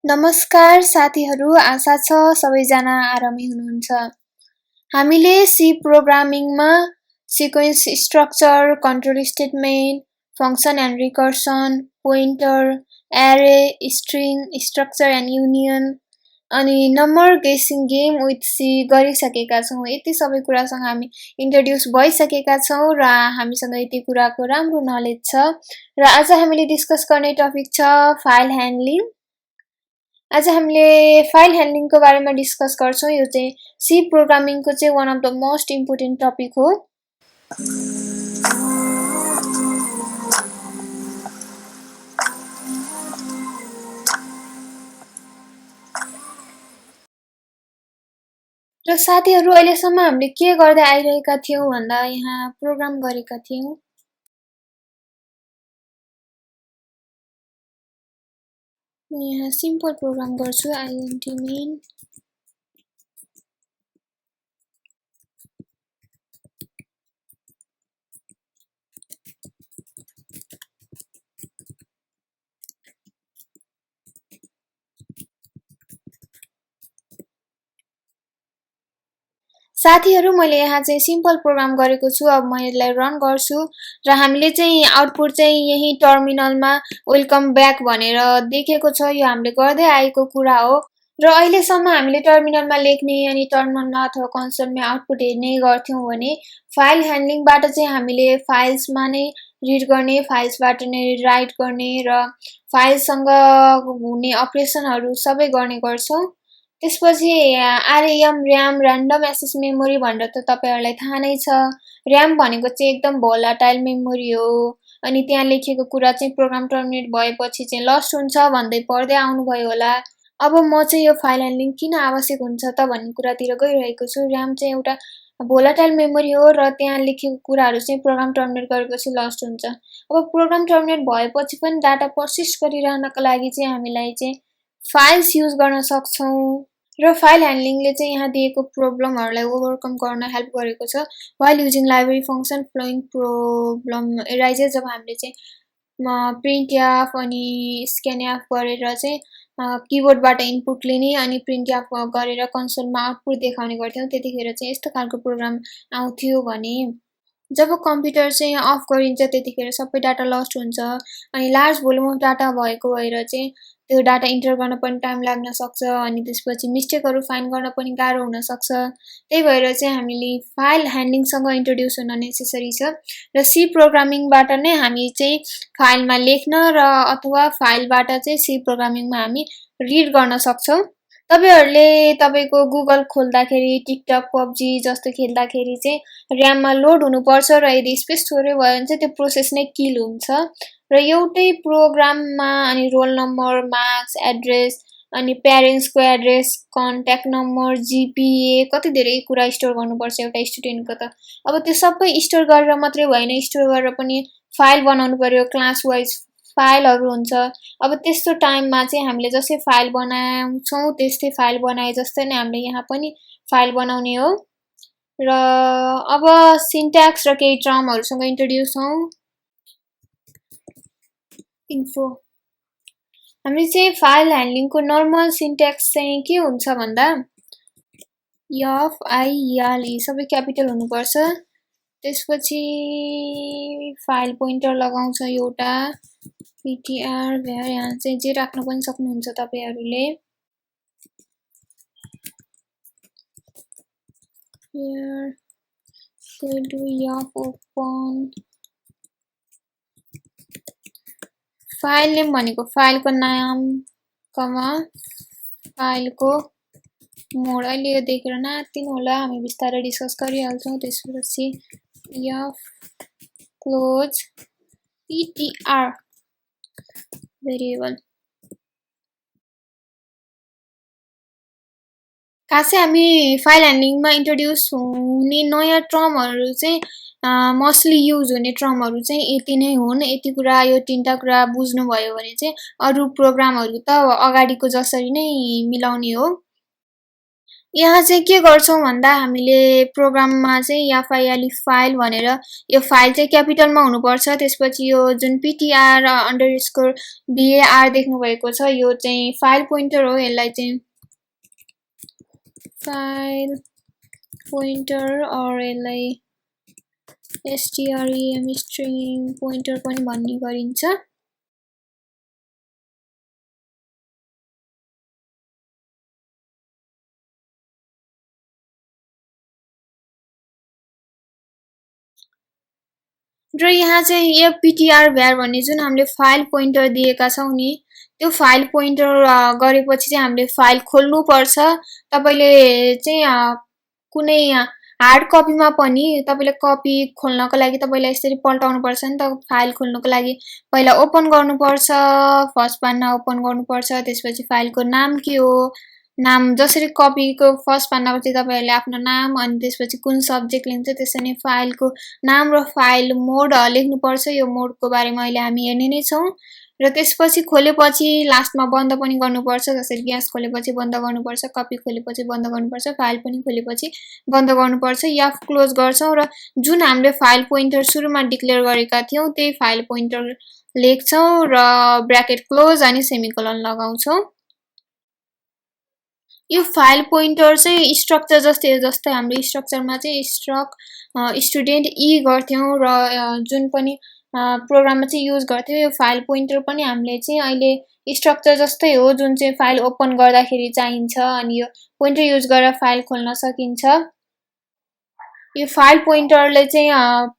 नमस्कार साथीहरू, आशा छ सबैजना आरामै हुनुहुन्छ। हामीले सी प्रोग्रामिङमा sequence structure, control statement, function and recursion, pointer, array, string, structure and union अनि number guessing game with C गरिसकेका छौँ। यति सबै कुरासँग हामी इन्ट्रोड्युस भइसकेका छौँ र हामीसँग यति कुराको राम्रो नलेज छ। र आज हामीले डिस्कस गर्ने टपिक छ फाइल ह्यान्डलिङ। आज हामीले फाइल ह्यान्डलिङको बारेमा डिस्कस गर्छौँ। यो चाहिँ सी प्रोग्रामिङको चाहिँ one of the most important topic हो। र साथीहरू, अहिलेसम्म हामीले के गर्दै आइरहेका थियौँ भन्दा यहाँ प्रोग्राम गरेका थियौँ। म यहाँ सिम्पल प्रोग्राम गर्छु। INT main साथीहरू, मैले यहाँ चाहिँ सिम्पल प्रोग्राम गरेको छु। अब म यसलाई रन गर्छु र हामीले चाहिँ आउटपुट चाहिँ यही टर्मिनलमा वेलकम ब्याक भनेर देखेको छ। यो हामीले गर्दै आएको कुरा हो र अहिलेसम्म हामीले टर्मिनलमा लेख्ने अनि टर्मिनलमा अथवा कन्सोलमा आउटपुट हेर्ने गर्थ्यौँ भने फाइल ह्यान्डलिङबाट चाहिँ हामीले फाइल्समा नै रिड गर्ने, फाइल्सबाट नै राइट गर्ने र फाइलसँग हुने अपरेसनहरू सबै गर्ने गर्छौँ। त्यसपछि RM, RAM, random access memory भनेर त तपाईँहरूलाई थाहा नै छ। र्याम भनेको चाहिँ एकदम भोलाटाइल मेमोरी हो अनि त्यहाँ लेखेको कुरा चाहिँ प्रोग्राम टर्मिनेट भएपछि चाहिँ लस्ट हुन्छ भन्दै पढ्दै आउनुभयो होला। अब म चाहिँ यो फाइल ह्यान्डलिङ किन आवश्यक हुन्छ त भन्ने कुरातिर गइरहेको छु। र्याम चाहिँ एउटा भोलाटाइल मेमोरी हो र त्यहाँ लेखेको कुराहरू चाहिँ प्रोग्राम टर्मिनेट गरेपछि लस्ट हुन्छ। अब प्रोग्राम टर्मिनेट भएपछि पनि डाटा पर्सिस्ट गरिरहनको लागि चाहिँ हामीलाई चाहिँ फाइल्स युज गर्न सक्छौँ र फाइल ह्यान्डलिङले चाहिँ यहाँ दिएको प्रब्लमहरूलाई ओभरकम गर्न हेल्प गरेको छ। While using library function following problem arises जब हामीले चाहिँ प्रिन्ट एफ अनि स्क्यान एफ गरेर चाहिँ किबोर्डबाट इनपुट लिने अनि प्रिन्ट एफ गरेर कन्सोलमा आउटपुट देखाउने गर्थ्यौँ, त्यतिखेर चाहिँ यस्तो खालको प्रोग्राम आउँथ्यो भने जब कम्प्युटर चाहिँ अफ गरिन्छ त्यतिखेर सबै डाटा लस्ट हुन्छ अनि लार्ज भोल्युम अफ डाटा भएको भएर चाहिँ त्यो डाटा इन्टर गर्न पनि टाइम लाग्न सक्छ अनि त्यसपछि मिस्टेकहरू फाइन्ड गर्न पनि गाह्रो हुन सक्छ। त्यही भएर चाहिँ हामीले फाइल ह्यान्डलिङसँग इन्ट्रोड्युस हुन नेसेसरी छ र सी प्रोग्रामिङबाट नै हामी चाहिँ फाइलमा लेख्न र अथवा फाइलबाट चाहिँ सी प्रोग्रामिङमा हामी रिड गर्न सक्छौँ। तपाईहरूले तपाईँको गुगल खोल्दाखेरि टिकटक, पब्जी जस्तो खेल्दाखेरि चाहिँ र्याममा लोड हुनुपर्छ र यदि स्पेस थोरै भयो भने चाहिँ त्यो प्रोसेस नै किल हुन्छ र एउटै प्रोग्राममा अनि रोल नम्बर, मार्क्स, एड्रेस अनि प्यारेन्ट्सको एड्रेस, कन्ट्याक्ट नम्बर, जिपिए कति धेरै कुरा स्टोर गर्नुपर्छ एउटा स्टुडेन्टको त। अब त्यो सबै स्टोर गरेर मात्रै भएन, स्टोर गरेर पनि फाइल बनाउनु पर्यो, क्लास वाइज फाइलहरू हुन्छ। अब त्यस्तो टाइममा चाहिँ हामीले जस्तै फाइल बनाउँछौँ त्यस्तै फाइल बनाए जस्तै नै हामीले यहाँ पनि फाइल बनाउने हो र अब सिन्ट्याक्स र केही टर्महरूसँग इन्ट्रोड्युस हौँ। इन्फो हामी चाहिँ फाइल ह्यान्डलिङको नर्मल सिन्ट्याक्स चाहिँ के हुन्छ भन्दा FILE सबै क्यापिटल हुनुपर्छ। त्यसपछि फाइल पोइन्टर लगाउँछ एउटा PTR भ्यार, यहाँ चाहिँ जे राख्न पनि सक्नुहुन्छ तपाईहरूले। ओपन फाइल नेम भनेको फाइलको नाम कमा फाइलको मोड। अहिले यो देखेर नातिनु होला, हामी बिस्तारै डिस्कस गरिहाल्छौँ। त्यसपछि क्लोज PTR भेरिएबल। खासै हामी फाइल ह्यान्डलिङमा इन्ट्रोड्युस हुने नयाँ टर्महरू चाहिँ मोस्टली युज हुने टर्महरू चाहिँ यति नै हुन्। यति कुरा, यो तीनटा कुरा बुझ्नुभयो भने चाहिँ अरू प्रोग्रामहरू त अगाडिको जसरी नै मिलाउने हो। यहाँ चाहिँ के गर्छौं भन्दा हामीले प्रोग्राममा चाहिँ एफआइएलई फाइल भनेर यो फाइल चाहिँ क्यापिटलमा हुनुपर्छ। त्यसपछि यो जुन पिटिआर अन्डरस्कोर बीएआर देख्नु भएको छ यो चाहिँ फाइल पोइन्टर हो। यसलाई चाहिँ फाइल पोइन्टर और यसलाई strem स्ट्रिङ पोइन्टर पनि भन्ने गरिन्छ। र यहाँ चाहिँ यो पिटिआर भ्यार भन्ने जुन हामीले फाइल पोइन्टर दिएका छौं नि त्यो फाइल पोइन्टर गरेपछि चाहिँ हामीले फाइल खोल्नु पर्छ। तपाईले चाहिँ कुनै हार्ड कपीमा पनि तपाईले कपी खोल्नको लागि तपाईलाई यसरी पल्टाउनु पर्छ नि त। फाइल खोल्नको लागि पहिला ओपन गर्नुपर्छ, फर्स्ट पाना ओपन गर्नुपर्छ, त्यसपछि फाइलको नाम के हो, नाम जसरी कपीको फर्स्ट पानामा चाहिँ तपाईहरुले आफ्नो नाम अनि त्यसपछि कुन सब्जेक्ट लिन्छ त्यसरी नै फाइलको नाम र फाइल मोड लेख्नुपर्छ। यो मोडको बारेमा अहिले हामी हेर्ने नै छौं। र त्यसपछि खोलेपछि लास्टमा बन्द पनि गर्नुपर्छ। जसरी ग्यास खोलेपछि बन्द गर्नुपर्छ, कपी खोलेपछि बन्द गर्नुपर्छ, फाइल पनि खोलेपछि बन्द गर्नुपर्छ। एफ क्लोज गर्छौं र जुन हामीले फाइल पोइन्टर सुरुमा डिक्लेयर गरेका थियौं त्यही फाइल पोइन्टर लेख्छौं र ब्र्याकेट क्लोज अनि सेमिकोलन लगाउँछौं। यो फाइल पोइन्टर चाहिँ स्ट्रक्चर जस्तै हाम्रो स्ट्रक्चरमा चाहिँ स्टुडेन्ट गर्थ्यौं र जुन पनि प्रोग्राममा चाहिँ युज गर्थ्यौं यो फाइल पोइन्टर पनि हामीले चाहिँ अहिले स्ट्रक्चर जस्तै हो जुन चाहिँ फाइल ओपन गर्दाखेरि चाहिन्छ अनि यो पोइन्टर युज गरेर फाइल खोल्न सकिन्छ। यो फाइल पोइन्टरले चाहिँ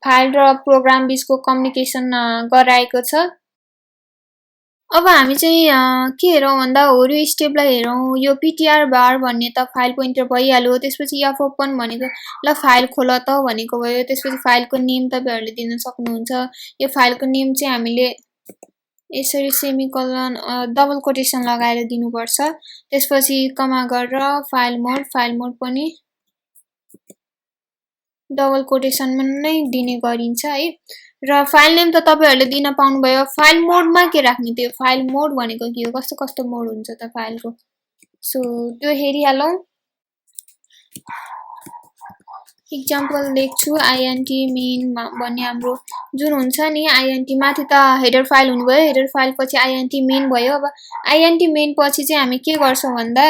फाइल र प्रोग्राम बीचको कम्युनिकेसन गराएको छ। अब हामी चाहिँ के हेरौं भन्दा होरी स्टेपलाई हेरौं। यो पिटिआर बार भन्ने त फाइल पोइन्टर भइहाल्यो। त्यसपछि एफ ओपन भनेको ल फाइल खोल त भनेको भयो। त्यसपछि फाइलको नेम तपाईहरुले दिन सक्नुहुन्छ। यो फाइलको नेम चाहिँ हामीले यसरी सेमिकोलन डबल कोटेसन लगाएर दिनुपर्छ। त्यसपछि कमा गरेर फाइल मोड पनि डबल कोटेसनमा नै दिने गरिन्छ है। र फाइल नेम त तपाईहरुले दिन पाउनु भयो। फाइल मोडमा के राख्ने त्यो फाइल मोड भनेको के हो, कस्तो कस्तो मोड हुन्छ त फाइलको, सो त्यो हेरिहालौं। एक्जाम्पल लेख्छु INT मेन भन्ने हाम्रो जुन हुन्छ नि INT माथि त हेडर फाइल हुनुभयो, हेडर फाइल पछि INT मेन भयो। अब INT मेन पछि चाहिँ हामी के गर्छौं भन्दा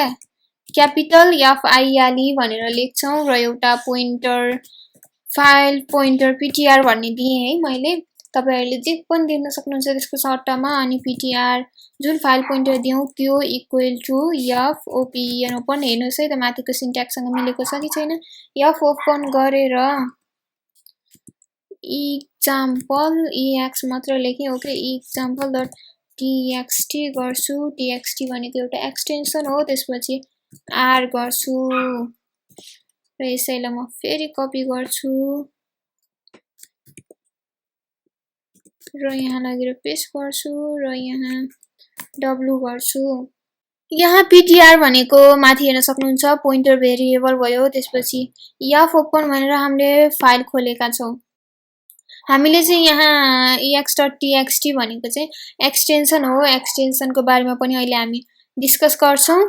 क्यापिटल FILE भनेर लेख्छौं र एउटा पोइन्टर फाइल पोइन्टर पिटिआर भन्ने दिए है मैले। तपाईहरुले जे पनि दिन सक्नुहुन्छ त्यसको सट्टामा अनि पिटिआर जुन फाइल पोइन्टर दियौं त्यो equal to F open open हेर्नुस् है त माथिको सिन्ट्याक्ससँग मिलेको छ कि छैन। एफ ओपन गरेर एक्जाम्पल EX मात्र लेखे ओके एक्जाम्पल डट txt गर्छु। txt भनेको एउटा एक्सटेन्सन हो। त्यसपछि r गर्छु र यसैलाई म फेरि कपी गर्छु र यहाँ लगेर पेस्ट गर्छु र यहाँ w गर्छु। यहाँ पिटिआर भनेको माथि हेर्न सक्नुहुन्छ पोइन्टर भेरिएबल भयो। त्यसपछि एफ ओपन भनेर हामीले फाइल खोलेका छौं। हामीले चाहिँ यहाँ ex.txt भनेको चाहिँ एक्सटेन्सन हो। एक्सटेन्सनको बारेमा पनि अहिले हामी डिस्कस गर्छौं।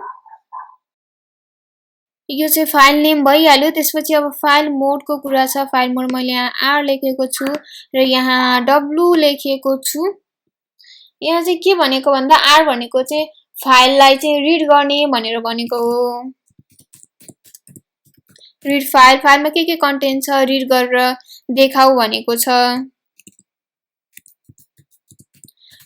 यो चाहिँ फाइल नेम भइहाल्यो। त्यसपछि अब फाइल मोडको कुरा छ। फाइल मोड मैले यहाँ r लेखेको छु र यहाँ w लेखेको छु। यहाँ चाहिँ के भनेको भन्दा r भनेको चाहिँ फाइललाई चाहिँ रिड गर्ने भनेर भनेको हो। रिड फाइलमा के कन्टेन्ट छ रिड गरेर देखाउ भनेको छ।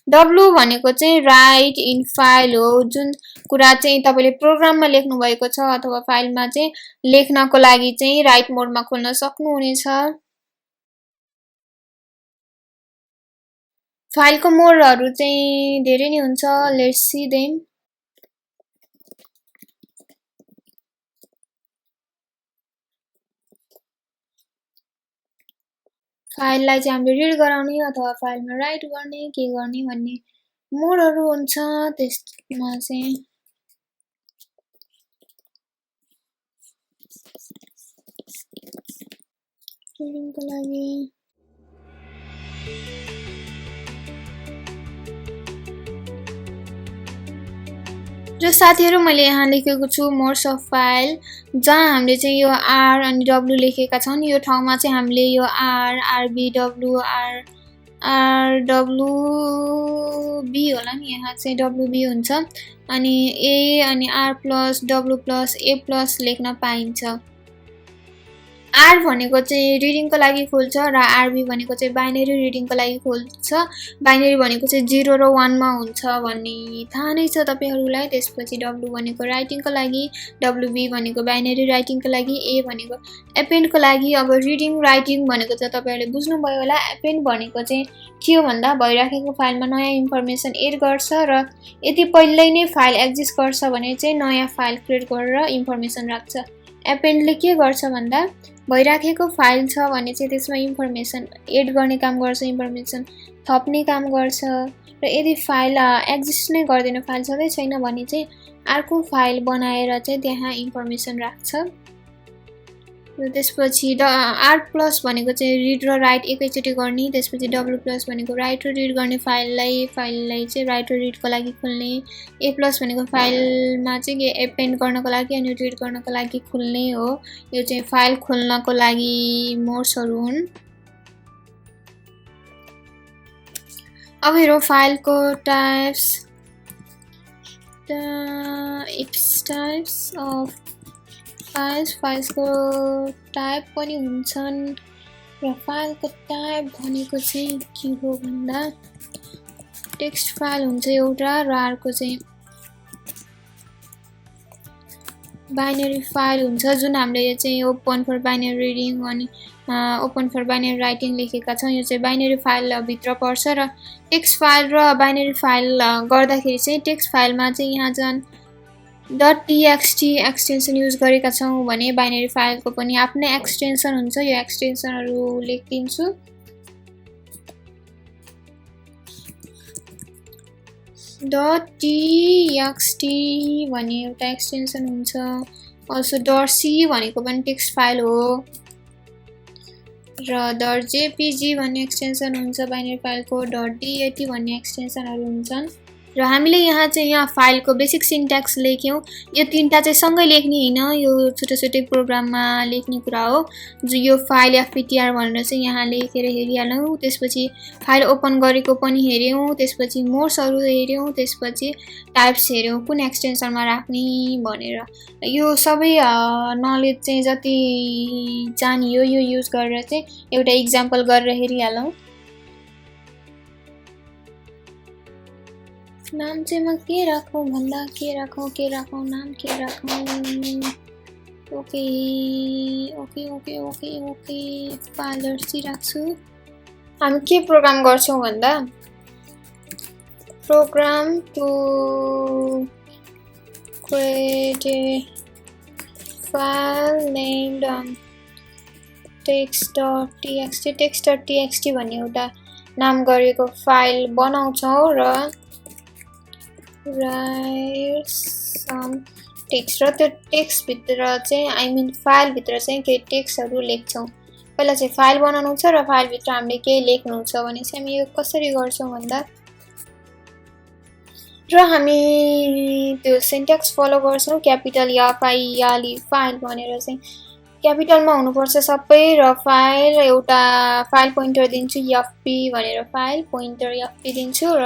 W भनेको चाहिँ राइट इन फाइल हो। जुन कुरा चाहिँ तपाईले प्रोग्राममा लेख्नु भएको छ अथवा फाइलमा चाहिँ लेख्नको लागि चाहिँ राइट मोडमा खोल्न सक्नुहुनेछ। फाइलको मोडहरु चाहिँ धेरै नै हुन्छ। Let's see them. फाइललाई चाहिँ हामीले रिड गराउने अथवा फाइलमा राइट गर्ने के गर्ने भन्ने मोडहरु हुन्छ। त्यसमा चाहिँ रिडिङको लागि र साथीहरु मैले यहाँ लेखेको छु मोड्स अफ फाइल जहाँ हामीले चाहिँ यो आर अनि डब्लु लेखेका छौं यो ठाउँमा चाहिँ हामीले यो R RB W R W B होला नि यहाँ चाहिँ डब्लु बी हुन्छ अनि ए अनि R plus W plus A plus लेख्न पाइन्छ आर भनेको चाहिँ रिडिङको लागि खोल्छ र आरबी भनेको चाहिँ बाइनरी रिडिङको लागि खोल्छ बाइनरी भनेको चाहिँ 0 र 1 मा हुन्छ भन्ने थाहा नै छ तपाईहरुलाई त्यसपछि डब्लु भनेको राइटिङको लागि डब्लुबी भनेको बाइनरी राइटिङको लागि ए भनेको एपेन्डको लागि अब रिडिङ राइटिङ भनेको चाहिँ तपाईहरुले बुझ्नु भयो होला एपेन्ड भनेको चाहिँ के हो भन्दा भइराखेको फाइलमा नयाँ इन्फर्मेसन एड गर्छ र यदि पहिल्यै नै फाइल एक्जिस्ट गर्छ भने चाहिँ नयाँ फाइल क्रिएट गरेर इन्फर्मेसन राख्छ एपेन्डले के गर्छ भन्दा भइराखेको फाइल छ भने चाहिँ त्यसमा इन्फर्मेसन एड गर्ने काम गर्छ इन्फर्मेसन थप्ने काम गर्छ र यदि फाइल एक्जिस्ट नै गर्दैन फाइल छँदै छैन भने चाहिँ अर्को फाइल बनाएर चाहिँ त्यहाँ इन्फर्मेसन राख्छ र त्यसपछि आर प्लस भनेको चाहिँ रिड र राइट एकैचोटी गर्ने त्यसपछि डब्लु प्लस भनेको राइट र रिड गर्ने फाइललाई चाहिँ राइट र रिडको लागि खोल्ने ए प्लस भनेको फाइलमा चाहिँ एपेन्ड गर्नको लागि अनि रिड गर्नको लागि खोल्ने हो यो चाहिँ फाइल खोल्नको लागि मोड्सहरु हुन् अब हेरौं फाइलको टाइप्स टाइप्स अफ फाइल्सको टाइप पनि हुन्छन् र फाइलको टाइप भनेको चाहिँ के हो भन्दा टेक्स्ट फाइल हुन्छ एउटा र अर्को चाहिँ बाइनरी फाइल हुन्छ जुन हामीले चाहिँ ओपन फर बाइनरी रिडिङ अनि ओपन फर बाइनरी राइटिङ लेखेका छौं यो चाहिँ बाइनरी फाइल भित्र पर्छ र टेक्स्ट फाइल र बाइनरी फाइल गर्दाखेरि चाहिँ टेक्स्ट फाइलमा चाहिँ यहाँ जन .txt एक्सटेन्सन युज गरेका छौं भने बाइनरी फाइलको पनि आफ्नै एक्सटेन्सन हुन्छ यो एक्सटेन्सनहरु लेखिदिन्छु .txt भन्ने एउटा एक्सटेन्सन हुन्छ अल्सो .c भनेको पनि टेक्स्ट फाइल हो र .jpg भन्ने एक्सटेन्सन हुन्छ बाइनरी फाइलको .dat भन्ने एक्सटेन्सनहरु हुन्छन् र हामीले यहाँ चाहिँ यहाँ फाइलको बेसिक सिन्ट्याक्स लेख्यौं यो तीनटा चाहिँ सँगै लेख्ने हैन यो छुटे-छुटे प्रोग्राममा लेख्ने कुरा हो जो यो फाइल fptr भनेर चाहिँ यहाँ लेखेर हेरिहालौं त्यसपछि फाइल ओपन गरेको पनि हेर्यौं त्यसपछि मोड्सहरु हेर्यौं त्यसपछि टाइप्स हेर्यौं कुन एक्सटेन्सनमा राख्ने भनेर यो सबै नलेज चाहिँ जति जानियो यो युज गरेर चाहिँ एउटा एक्जाम्पल गरेर हेरिहालौं नाम चाहिँ म के राखौं भन्दा के राखौं नाम के राखौं ओके फाइलहरु राख्छु हामी के प्रोग्राम गर्छौं भन्दा program to create a file named text.txt भन्ने एउटा नाम गरेको फाइल बनाउँछौं र राइट सम टेक्स्ट र त्यो टेक्स्ट भित्र चाहिँ आई मिन फाइल भित्र चाहिँ के टेक्स्टहरु लेख्छौं पहिला चाहिँ फाइल बनाउनु छ र फाइल भित्र हामीले के लेख्नु छ भने चाहिँ हामी यो कसरी गर्छौं भन्दा र हामी त्यो सिन्ट्याक्स फलो गर्छौं क्यापिटल एफ फाइल भनेर चाहिँ क्यापिटलमा हुनुपर्छ सबै र फाइल एउटा फाइल पोइन्टर दिन्छु fp भनेर फाइल पोइन्टर fp दिन्छु र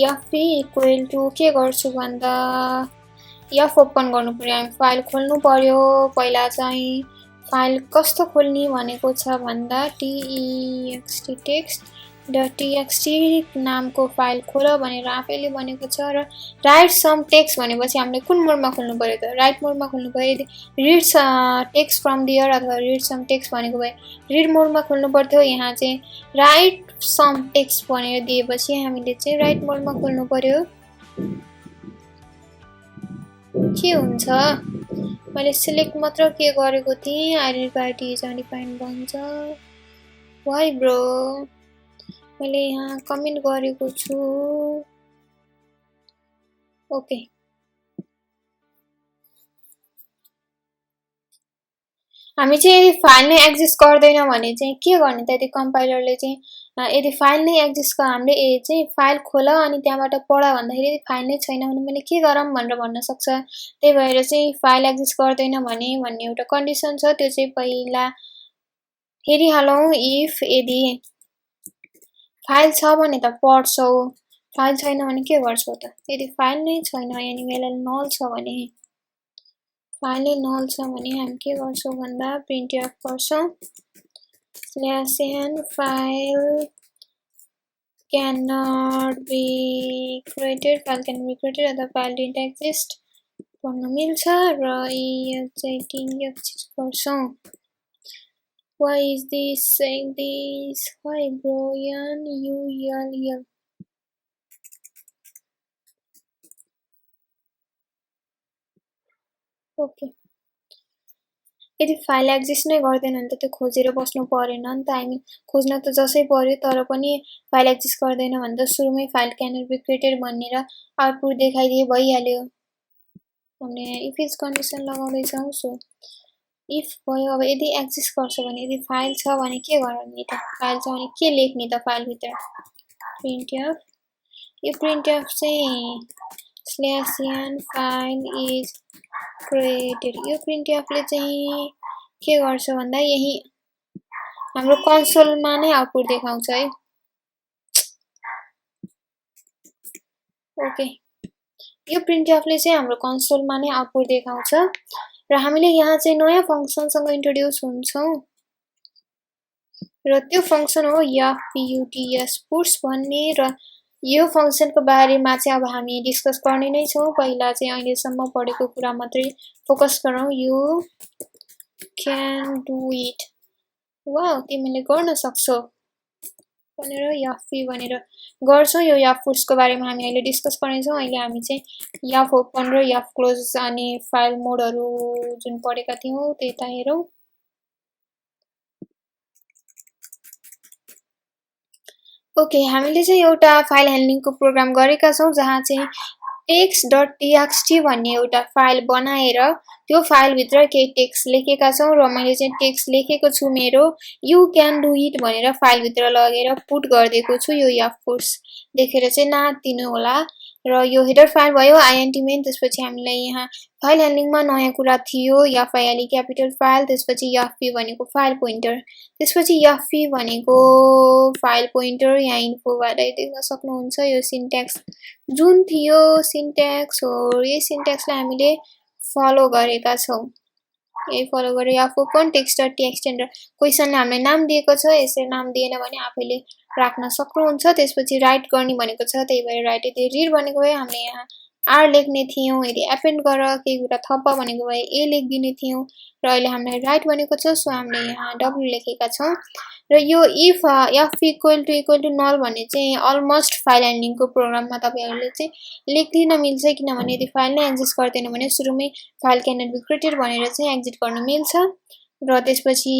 fp इक्वल टु के गर्छु भन्दा f ओपन गर्नु पर्यो हामी फाइल खोल्नु पर्यो पहिला चाहिँ फाइल कस्तो खोल्ने भनेको छ भन्दा text.txt नामको फाइल खोल भनेर आफैले भनेको छ र राइट सम टेक्स्ट भनेपछि हामीले कुन मोडमा खोल्नु पर्यो त राइट मोडमा खोल्नु पर्यो रिड टेक्स्ट फ्रम देयर अथवा रिड सम टेक्स्ट भनेको भए रिड मोडमा खोल्नु पर्थ्यो यहाँ चाहिँ राइट सम टेक्स्ट भनेर दिएपछि हामीले चाहिँ राइट मोडमा खोल्नु पर्यो के हुन्छ मैले सिलेक्ट मात्र के गरेको थिएँ आइडेन्टिटी इज अनडिफाइन्ड भन्छ व्हाइ ब्रो मैले यहाँ कमेन्ट गरेको छु ओके हामी चाहिँ यदि फाइल नै एक्जिस्ट गर्दैन भने चाहिँ के गर्ने त? यदि कम्पाइलरले चाहिँ यदि फाइल नै एक्जिस्ट हामीले चाहिँ फाइल खोल अनि त्यहाँबाट पढ भन्दाखेरि यदि फाइल नै छैन भने मैले के गरौँ भनेर भन्न सक्छ। त्यही भएर चाहिँ फाइल एक्जिस्ट गर्दैन भने भन्ने एउटा कन्डिसन छ, त्यो चाहिँ पहिला हेरिहालौँ। इफ यदि फाइल छ भने त पढ्छौ, फाइल छैन भने के गर्छौ त? यदि फाइल नै छैन यानि यसलाई नल छ भने, फाइल नै नल छ भने हामी के गर्छौँ भन्दा printf गर्छौँ /n file cannot be created, file cannot be created अथवा file didn't exist भन्न मिल्छ र यो चाहिँ एक्जिस्ट गर्छौँ। Why is this saying this? Why bro? N-U-L-L. Okay, यदि फाइल एक्जिस्ट नै गर्दैन भने त त्यो खोजेर बस्नु परेन नि त। हामी खोज्न त जसै पर्यो तर पनि फाइल एक्जिस्ट गर्दैन भने त सुरुमै फाइल क्यानट बी क्रिएटेड भनेर आउटपुट देखाइदिए भइहाल्यो। हामीले इफ इज कन्डिसन लगाउँदैछौँ। सो इफ भयो। अब यदि एक्जिस्ट गर्छ भने, यदि फाइल छ भने के गर्ने त? फाइल छ भने के लेख्ने त फाइलभित्र? printf। यो printf चाहिँ /n file is created, यो printf ले चाहिँ के गर्छ भन्दा यही हाम्रो कन्सोलमा नै आउटपुट देखाउँछ है। ओके, यो printf ले चाहिँ हाम्रो कन्सोलमा नै आउटपुट देखाउँछ र हामीले यहाँ चाहिँ नयाँ फंक्सनसँग इन्ट्रोड्युस हुन्छौँ र त्यो फंक्सन हो puts puts भन्ने। र यो फंक्सनको बारेमा चाहिँ अब हामी डिस्कस गर्ने नै छौँ। पहिला चाहिँ अहिलेसम्म पढेको कुरा मात्रै फोकस गरौँ। You can do it, wow तिमीले गर्न सक्छौ भनेर याफी भनेर गर्छौँ। यो याफ पुट्सको बारेमा हामी अहिले डिस्कस गर्नेछौँ। अहिले हामी चाहिँ याफ ओपन र याफ क्लोज अनि फाइल मोडहरू जुन पढेका थियौँ त्यता हेरौँ। ओके, हामीले चाहिँ एउटा फाइल ह्यान्डलिङको प्रोग्राम गरेका छौँ जहाँ चाहिँ text.txt भन्ने एउटा फाइल बनाएर त्यो फाइलभित्र केही टेक्स्ट लेखेका छौँ र मैले चाहिँ टेक्स्ट लेखेको छु मेरो यु क्यान डु इट भनेर फाइलभित्र लगेर पुट गरिदिएको छु। यो याफ पुट्स देखेर चाहिँ नातिनु होला। र यो हेडर फाइल भयो आइएनटी मेन। त्यसपछि हामीलाई यहाँ फाइल ह्यान्डलिङमा नयाँ कुरा थियो याफआइएलई क्यापिटल फाइल, त्यसपछि याफपी भनेको फाइल पोइन्टर, त्यसपछि याफपी भनेको फाइल पोइन्टर। यहाँ इन्फोबाट देख्न सक्नुहुन्छ यो सिन्ट्याक्स जुन थियो सिन्ट्याक्स हो। यही सिन्ट्याक्सलाई हामीले फलो गरेका छौँ। यही फलो गरेर याफ ओपन text.txt र क्वेसनले हामीलाई नाम दिएको छ। यसरी नाम दिएन भने आफैले राख्न सक्नुहुन्छ। त्यसपछि राइट गर्ने भनेको छ, त्यही भएर राइट। यदि रिड भनेको भए हामीले यहाँ आर लेख्ने थियौँ। यदि एपेन्ड गर केही कुरा थप भनेको भए ए लेखिदिने थियौँ र अहिले हामीलाई राइट भनेको छ सो हामीले यहाँ डब्लु लेखेका छौँ। र यो इफ एफ इक्वल टु नल भन्ने चाहिँ अलमोस्ट फाइल ह्यान्डलिङको प्रोग्राममा तपाईहरुले चाहिँ लेख्दिन मिल्छ, किनभने यदि फाइल नै एक्जिस्ट गर्दैन भने सुरुमै फाइल क्यानट बी क्रिएटेड भनेर चाहिँ एक्जिट गर्न मिल्छ। र त्यसपछि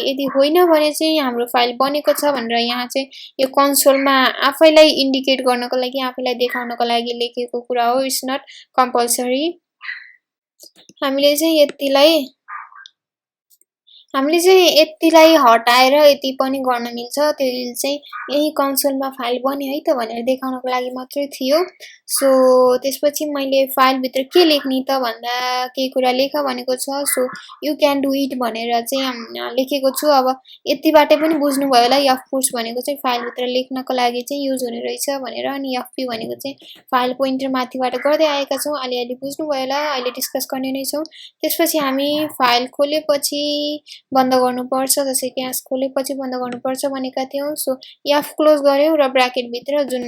यदि होइन भने चाहिँ हाम्रो फाइल बनेको छ भनेर यहाँ चाहिँ यो कन्सोलमा आफैलाई इन्डिकेट गर्नको लागि, आफैलाई देखाउनको लागि लेखेको कुरा हो। It's not compulsory. हामीले चाहिँ यतिलाई हटाएर यति पनि गर्न मिल्छ। त्यो चाहिँ यही कन्सोलमा फाइल बन्यो है त भनेर देखाउनको लागि मात्रै थियो। सो त्यसपछि मैले फाइलभित्र के लेख्ने त भन्दा केही कुरा लेख भनेको छ। So you can do it भनेर चाहिँ लेखेको छु। अब यतिबाटै पनि बुझ्नुभयो होला एफ पुट्स भनेको चाहिँ फाइलभित्र लेख्नको लागि चाहिँ युज हुने रहेछ भनेर। अनि एफपी भनेको चाहिँ फाइल पोइन्टर माथिबाट गर्दै आएका छौँ। अलिअलि बुझ्नुभयो होला, अहिले डिस्कस गर्ने नै छौँ। त्यसपछि हामी फाइल खोलेपछि बन्द गर्नुपर्छ, जसै कि यहाँ खोलेपछि बन्द गर्नुपर्छ भनेका थियौँ। सो एफ क्लोज गर्यौँ र ब्राकेटभित्र जुन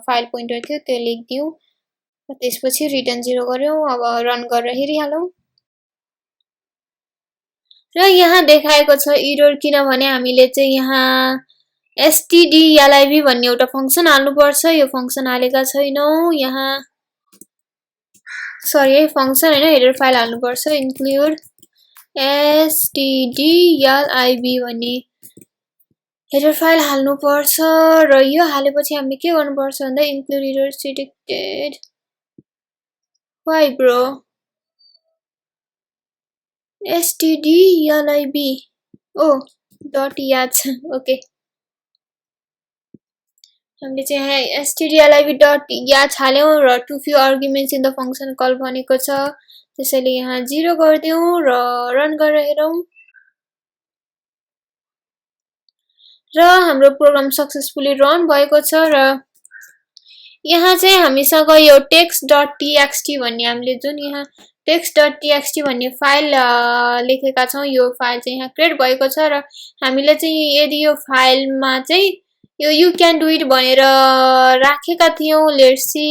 फाइल पोइन्टर थियो त्यो लेखिदियौँ। त्यसपछि रिटर्न 0 गर्यौँ। अब रन गरेर हेरिहालौँ। र यहाँ देखाएको छ एरर, किनभने हामीले चाहिँ यहाँ stdlib भन्ने एउटा फंक्सन हाल्नुपर्छ। यो फंक्सन हालेका छैनौँ। यहाँ सरी है, फंक्सन हैन, हेडर फाइल हाल्नुपर्छ। इन्क्लुड stdlib भन्ने हेडर फाइल हाल्नुपर्छ। र यो हालेपछि हामीले के गर्नुपर्छ भन्दा include errors detected. Why bro, stdlib o dot याद छ ओके हामीले चाहिँ यहाँ stdlib डट याद हाल्यौं र too few arguments in the function call भनेको छ त्यसैले यहाँ 0 गर्दियौं र रन गरेर हेरौं र हाम्रो प्रोग्राम सक्सेसफुली रन भएको छ र यहाँ चाहिँ हामीसँग यो text.txt भन्ने हामीले जुन यहाँ text.txt भन्ने फाइल लेखेका छौं यो फाइल चाहिँ यहाँ क्रिएट भएको छ र हामीले चाहिँ यदि यो फाइलमा चाहिँ यो यु क्यान डु इट भनेर राखेका थियौं लेट्स सी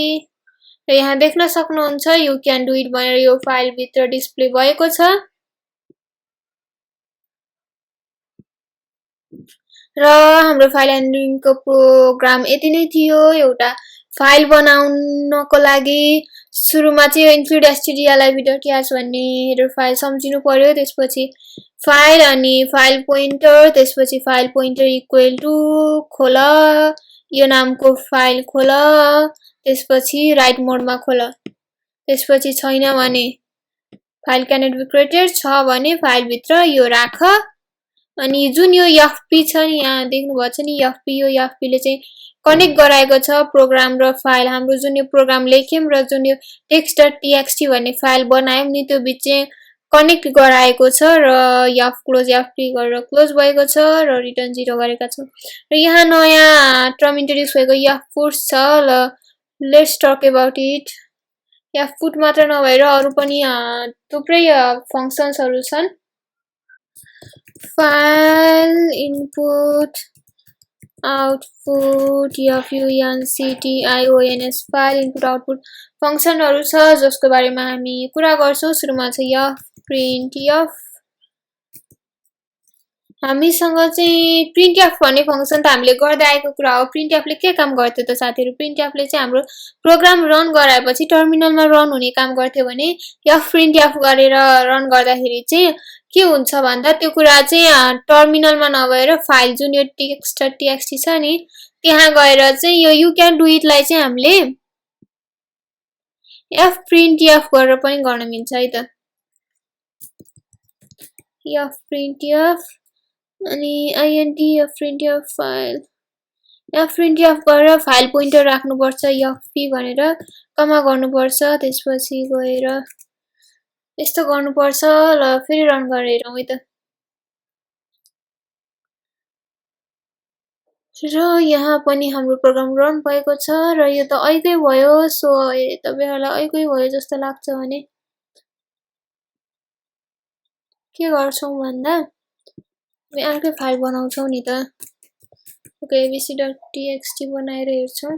र यहाँ देख्न सक्नुहुन्छ यु क्यान डु इट भनेर यो फाइल भित्र डिस्प्ले भएको छ र हाम्रो फाइल ह्यान्डलिङको प्रोग्राम यति नै थियो एउटा फाइल बनाउनको लागि सुरुमा चाहिँ include stdlib.sh भन्ने हेडर फाइल सम्झिनु पर्यो त्यसपछि फाइल अनि फाइल पोइन्टर त्यसपछि फाइल पोइन्टर इक्वल टु खोल यो नामको फाइल खोल त्यसपछि राइट मोडमा खोल त्यसपछि छैन भने फाइल क्यानट बी क्रिएटेड छ भने फाइल भित्र यो राख अनि जुन यो fp छ नि यहाँ देख्नु भएको छ नि fp यो fp ले चाहिँ कनेक्ट गराएको छ प्रोग्राम र फाइल हाम्रो जुन यो प्रोग्राम लेख्यौं र जुन यो text.txt भन्ने फाइल बनायौं नि त्यो बीच चाहिँ कनेक्ट गराएको छ र क्लोज fp गरेर क्लोज भएको छ र रिटर्न 0 गरेका छौं र यहाँ नयाँ टर्म इन्ट्रोड्युस भएको fputs छ ल let's talk about it fput मात्र नभएर अरु पनि थुप्रै फंक्सन्सहरु छन् file input output functions file input output फंक्सनहरु छ जसको बारेमा हामी कुरा गर्छौं सुरुमा चाहिँ printf हामीसँग चाहिँ printf भन्ने फंक्सन त हामीले गर्दै आएको कुरा हो printf ले के काम गर्थ्यो त साथीहरु printf ले चाहिँ हाम्रो प्रोग्राम रन गराएपछि टर्मिनलमा रन हुने काम गर्थ्यो भने printf गरेर रन गर्दाखेरि चाहिँ के हुन्छ भन्दा त्यो कुरा चाहिँ टर्मिनलमा नभएर फाइल जुन यो text.txt छ नि त्यहाँ गएर चाहिँ यो यु क्यान डु इट लाई चाहिँ हामीले printf गरेर पनि गर्न मिल्छ है त printf अनि int printf फाइल printf गरेर फाइल पोइन्टर राख्नु पर्छ fp भनेर कमा गर्नु पर्छ त्यसपछि गएर यस्तो गर्नु पर्छ ल फेरि रन गरेर हेरौं है त र यहाँ पनि हाम्रो प्रोग्राम रन भएको छ र यो त अहिले भयो सो तपाईहरुलाई अहिले भयो जस्तो लाग्छ भने के गर्छौं भन्दा हामी अर्कै फाइल बनाउँछौं नि त ओके abc.txt बनाएर हेर्छौं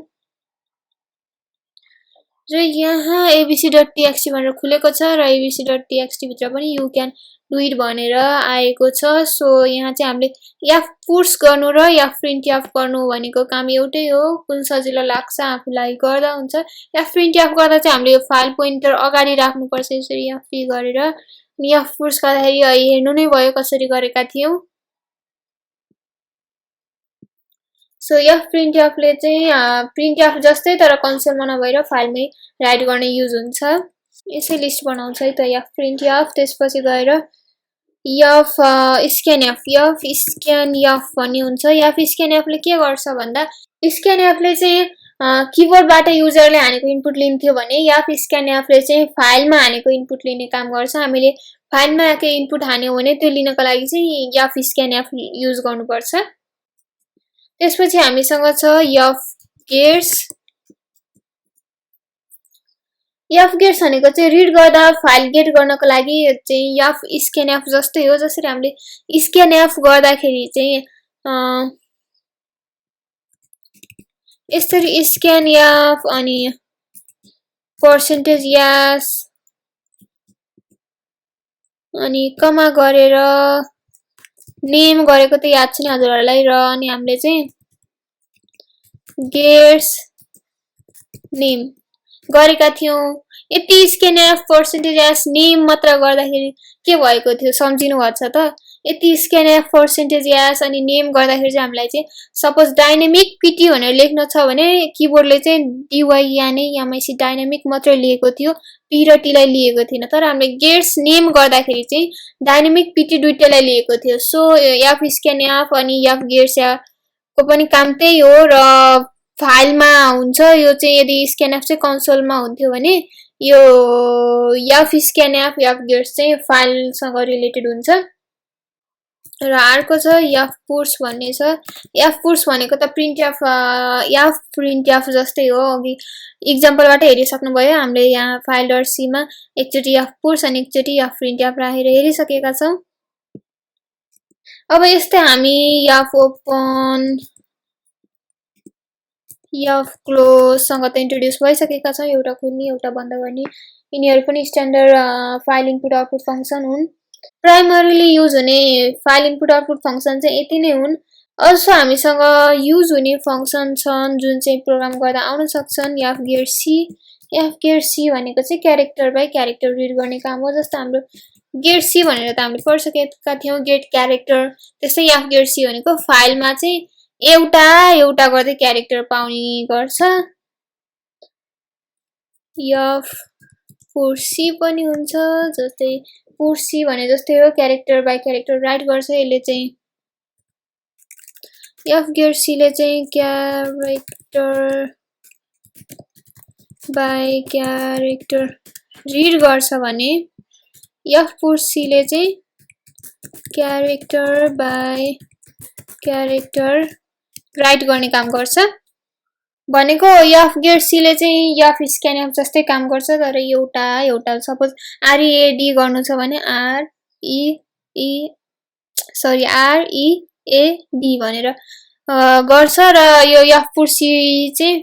र यहाँ abc.txt भनेर खुलेको छ र abc.txt भित्र पनि यु क्यान डु इट भनेर आएको छ सो यहाँ चाहिँ हामीले fputs गर्नु र printf गर्नु भनेको काम एउटै हो कुन सजिलो लाग्छ आफुलाई गर्दा हुन्छ printf गर्दा चाहिँ हामीले यो फाइल पोइन्टर अगाडि राख्नु पर्छ यसरी fp गरेर अनि fputs गर्दाखेरि हेर्नु नै भयो कसरी गरेका थियौं सो printf ले चाहिँ printf जस्तै तर कन्सोलमा नभएर फाइलमै राइट गर्ने युज हुन्छ यसै लिस्ट बनाउँछ है त printf त्यसपछि गएर scanf भन्ने हुन्छ scanf ले के गर्छ भन्दा scanf ले चाहिँ किबोर्डबाट युजरले हानेको इनपुट लिन्थ्यो भने scanf ले चाहिँ फाइलमा हानेको इनपुट लिने काम गर्छ हामीले फाइलमा के इनपुट हान्यौ भने त्यो लिनको लागि चाहिँ scanf युज गर्नुपर्छ त्यसपछि हामीसँग छ fgets fgets भनेको चाहिँ रिड गर्दा फाइल गेट गर्नको लागि चाहिँ scanf जस्तै हो जसरी हामीले scanf गर्दाखेरि चाहिँ यसरी scanf अनि %s अनि कमा गरेर नेम गरेको त याद छ नि हजुरहरुलाई र अनि हामीले चाहिँ gets नेम गरेका थियौं यति scanf %s नेम मात्र गर्दाखेरि के भएको थियो सम्झिनु भएको छ त यति स्क्यानएफ पर्सेन्टेज एस अनि नेम गर्दाखेरि चाहिँ हामीलाई चाहिँ सपोज डाइनामिक पिटी भनेर लेख्न छ भने किबोर्डले चाहिँ डिवाई यानी एमआइसी डाइनामिक मात्रै लिएको थियो, पी र टीलाई लिएको थिएन। तर हामीले गेट्स नेम गर्दाखेरि चाहिँ डाइनामिक पिटी दुईटैलाई लिएको थियो। सो एफ स्क्यानएफ अनि एफ गेट्स को पनि काम त्यही हो र फाइलमा हुन्छ। यो चाहिँ यदि स्क्यानएफ चाहिँ कन्सोलमा हुन्थ्यो भने यो एफ स्क्यानएफ एफ गेट्स चाहिँ फाइलसँग रिलेटेड हुन्छ। र अर्को छ एफ पुट्स भन्ने छ। एफ पुट्स भनेको त एफ प्रिन्ट एफ जस्तै हो। अघि इक्जाम्पलबाट हेरिसक्नुभयो हामीले यहाँ फाइल डट सीमा एकचोटि एफ पुट्स अनि एकचोटि एफ प्रिन्ट एफ राखेर हेरिसकेका छौँ। अब यस्तै हामी एफ ओपन एफ क्लोजसँग त इन्ट्रोड्युस भइसकेका छौँ। एउटा खोल्ने एउटा बन्द गर्ने यिनीहरू पनि standard file input output function हुन्। प्राइमरीली युज हुने फाइल इनपुट आउटपुट फङ्सन चाहिँ यति नै हुन्। अल्सो हामीसँग युज हुने फङ्सन छन् जुन चाहिँ प्रोग्राम गर्दा आउन सक्छन्। F get C. F get C भनेको चाहिँ क्यारेक्टर बाई क्यारेक्टर रिड गर्ने काम हो। जस्तो हाम्रो गेट सी भनेर त हामीले पढिसकेका थियौँ गेट क्यारेक्टर। त्यस्तै एफ गेट सी भनेको फाइलमा चाहिँ एउटा गर्दै क्यारेक्टर पाउने गर्छ। एफ पुट्स पनि हुन्छ जस्तै पुट्स भने जस्तै हो, क्यारेक्टर बाई क्यारेक्टर राइट गर्छ यसले चाहिँ। एफ गेट सीले चाहिँ क्यारेक्टर बाई क्यारेक्टर रिड गर्छ भने एफ पुट्स ले चाहिँ क्यारेक्टर बाई क्यारेक्टर राइट गर्ने काम गर्छ। भनेको एफ गेट सीले चाहिँ एफ स्क्यानएफ जस्तै काम गर्छ तर एउटा सपोज आरइएडी गर्नु छ भने आरइएडी भनेर गर्छ र यो एफ पुट्स चाहिँ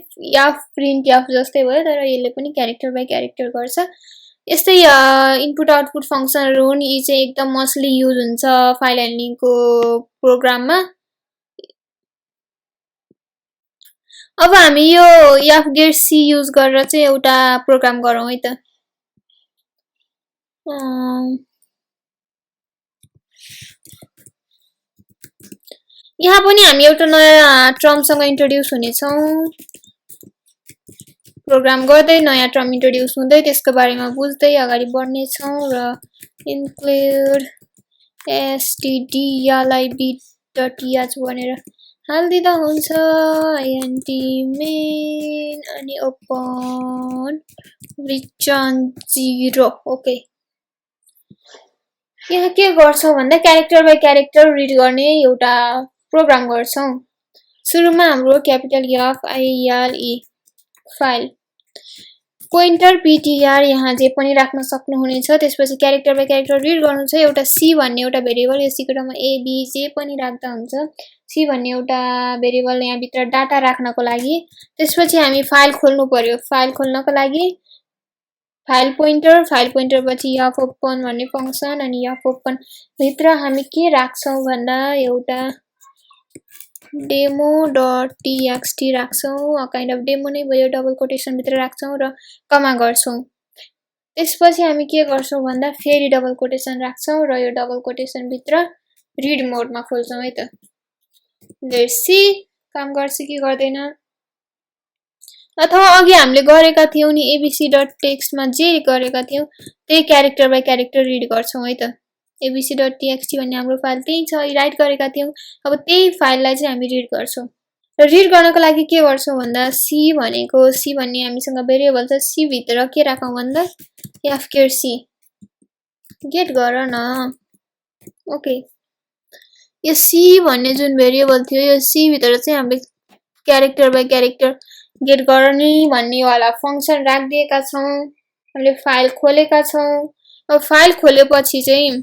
एफ प्रिन्ट एफ जस्तै भयो तर यसले पनि क्यारेक्टर बाई क्यारेक्टर गर्छ। यस्तै इनपुट आउटपुट फङ्सनहरू हुन्। यी चाहिँ एकदम मोस्टली युज हुन्छ फाइल ह्यान्डलिङको प्रोग्राममा। अब हामी यो एफ गेट सी युज गरेर चाहिँ एउटा प्रोग्राम गरौँ है त। यहाँ पनि हामी एउटा नयाँ टर्मसँग इन्ट्रोड्युस हुनेछौँ। प्रोग्राम गर्दै नयाँ टर्म इन्ट्रोड्युस हुँदै त्यसको बारेमा बुझ्दै अगाडि बढ्नेछौँ र इन्क्लुड stdlib.th भनेर हालिदिँदा हुन्छ। int main अनि ओपन रिटर्न 0। ओके, यहाँ के गर्छौँ भन्दा क्यारेक्टर बाई क्यारेक्टर रिड गर्ने एउटा प्रोग्राम गर्छौँ। सुरुमा हाम्रो capital F ILE file pointer PTR यहाँ जे पनि राख्न सक्नुहुनेछ। त्यसपछि क्यारेक्टर बाई क्यारेक्टर रिड गर्नु छ। एउटा सी भन्ने एउटा भेरिएबल, यो सीको ठाउँमा एबी जे पनि राख्दा हुन्छ। सी भन्ने एउटा भेरिएबल यहाँभित्र डाटा राख्नको लागि। त्यसपछि हामी फाइल खोल्नु पर्यो। फाइल खोल्नको लागि फाइल पोइन्टर पछि एफ ओपन भन्ने फङ्सन अनि एफ ओपन भित्र हामी के राख्छौँ भन्दा एउटा demo.txt राख्छौँ। काइन्ड अफ डेमो नै भयो। डबल कोटेसन भित्र राख्छौँ र कमा गर्छौँ। त्यसपछि हामी के गर्छौँ भन्दा फेरि डबल कोटेसन राख्छौँ र यो डबल कोटेसन भित्र रिड मोडमा खोल्छौँ है त। लेट्स सी काम गर्छ कि गर्दैन। अथवा अघि हामीले गरेका थियौँ नि abc.txt मा जे गरेका थियौँ त्यही क्यारेक्टर बाई क्यारेक्टर रिड गर्छौँ है त। abc.txt भन्ने हाम्रो फाइल त्यही छ, राइट गरेका थियौँ। अब त्यही फाइललाई चाहिँ हामी रिड गर्छौँ। र रिड गर्नको लागि के गर्छौँ भन्दा सी भन्ने हामीसँग भेरिएबल छ। सी भित्र के राखौँ भन्दा एफ गेट सी गेट गर न। ओके, यो सी भन्ने जुन भेरिएबल थियो यो सी भित्र चाहिँ हामीले क्यारेक्टर बाई क्यारेक्टर गेट गर्ने भन्ने वाला फङ्सन राखिदिएका छौँ। हामीले फाइल खोलेका छौँ। अब फाइल खोलेपछि चाहिँ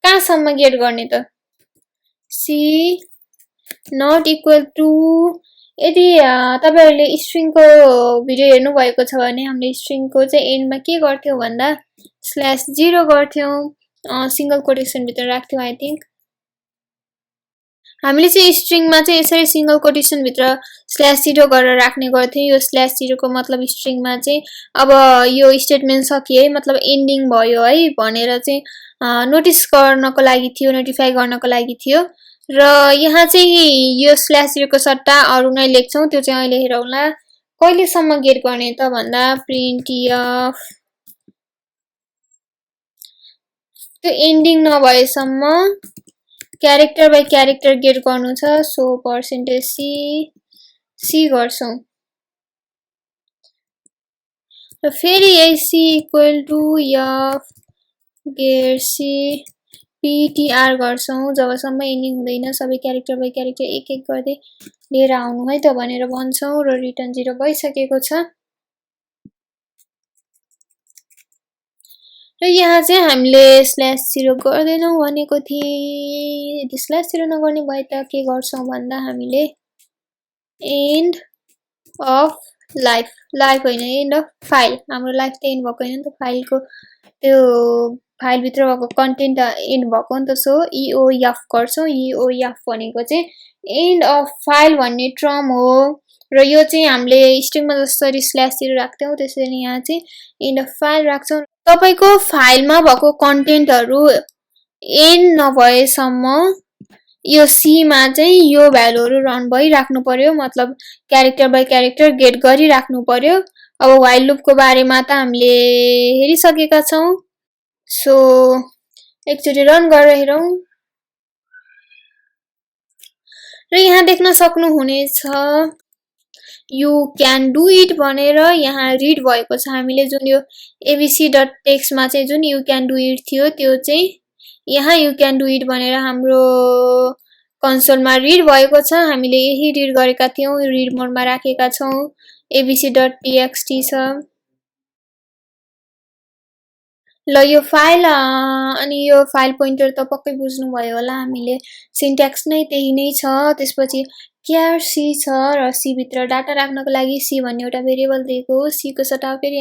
कहाँसम्म गेट गर्ने त सी नट इक्वल टु। यदि तपाईहरुले स्ट्रिङको भिडियो हेर्नु भएको छ भने हामीले स्ट्रिङको चाहिँ एन्डमा के गर्थ्यौं भन्दा /0 गर्थ्यौं। सिंगल कोटेसन भित्र राख्थ्यौं आई थिंक। हामीले चाहिँ स्ट्रिङमा चाहिँ यसरी सिंगल कोटेसन भित्र /0 गरेर राख्ने गर्थ्यौं। यो /0 को मतलब स्ट्रिङमा चाहिँ अब यो स्टेटमेन्ट सकिए है मतलब एन्डिङ भयो है भनेर चाहिँ नोटिस गर्नको लागि थियो, नोटिफाई गर्नको लागि थियो। र यहाँ चाहिँ यो /0 को सट्टा अरु नै लेख्छौं, त्यो चाहिँ अहिले हेरौँला। कहिलेसम्म गेट गर्ने त भन्दा printf त्यो एन्डिङ नभएसम्म क्यारेक्टर बाइ क्यारेक्टर गेट गर्नु छ। सो %c गर्छौं र फेरि यही c equal to f get c ptr गर्छौं जबसम्म एन्डिङ हुँदैन। सबै क्यारेक्टर बाइ क्यारेक्टर एक एक गर्दै लिएर आउनु है त भनेर भन्छौं र रिटर्न 0 भइसकेको छ। र यहाँ चाहिँ हामीले /0 गर्दैनौं भनेको थिए। यदि /0 नगर्ने भए त के गर्छौं भन्दा हामीले एन्ड अफ लाइफ होइन एन्ड अफ फाइल। हाम्रो लाइफ त एन्ड भएको हैन नि त, फाइलको त्यो फाइल भित्र भएको कन्टेन्ट एन्ड भएको नि त। सो eof गर्छौं। eof भनेको चाहिँ एन्ड अफ फाइल भन्ने टर्म हो र यो चाहिँ हामीले स्ट्रिङमा जसरी /0 राख्थ्यौं त्यसरी यहाँ चाहिँ एन्ड अफ फाइल राख्छौं। तपाईको फाइलमा भएको कन्टेन्टहरु एन्ड नभएसम्म यो c मा चाहिँ यो भ्यालुहरु रन भइराख्नु पर्यो, मतलब क्यारेक्टर बाइ क्यारेक्टर गेट गरिराख्नु पर्यो। अब व्हाइल लुपको बारेमा त हामीले हेरिसकेका छौं। सो एकचोटी रन गरेर हेरौं र यहाँ देख्न सक्नु हुनेछ यु क्यान डु इट भनेर यहाँ रिड भएको छ। हामीले जुन यो abc.txt मा चाहिँ जुन यु क्यान डु इट थियो त्यो चाहिँ यहाँ यु क्यान डु इट भनेर हाम्रो कन्सोलमा रिड भएको छ। हामीले यही रिड गरेका थियौं, रिड मोडमा राखेका छौं। abc.txt छ ल यो फाइल अनि यो फाइल पोइन्टर त पक्कै बुझ्नु भयो होला। हामीले सिन्ट्याक्स नै त्यही नै छ। त्यसपछि क्यार c छ र c भित्र डाटा राख्नको लागि c भन्ने एउटा भेरिएबल दिएको हो। c को सट्टा फेरि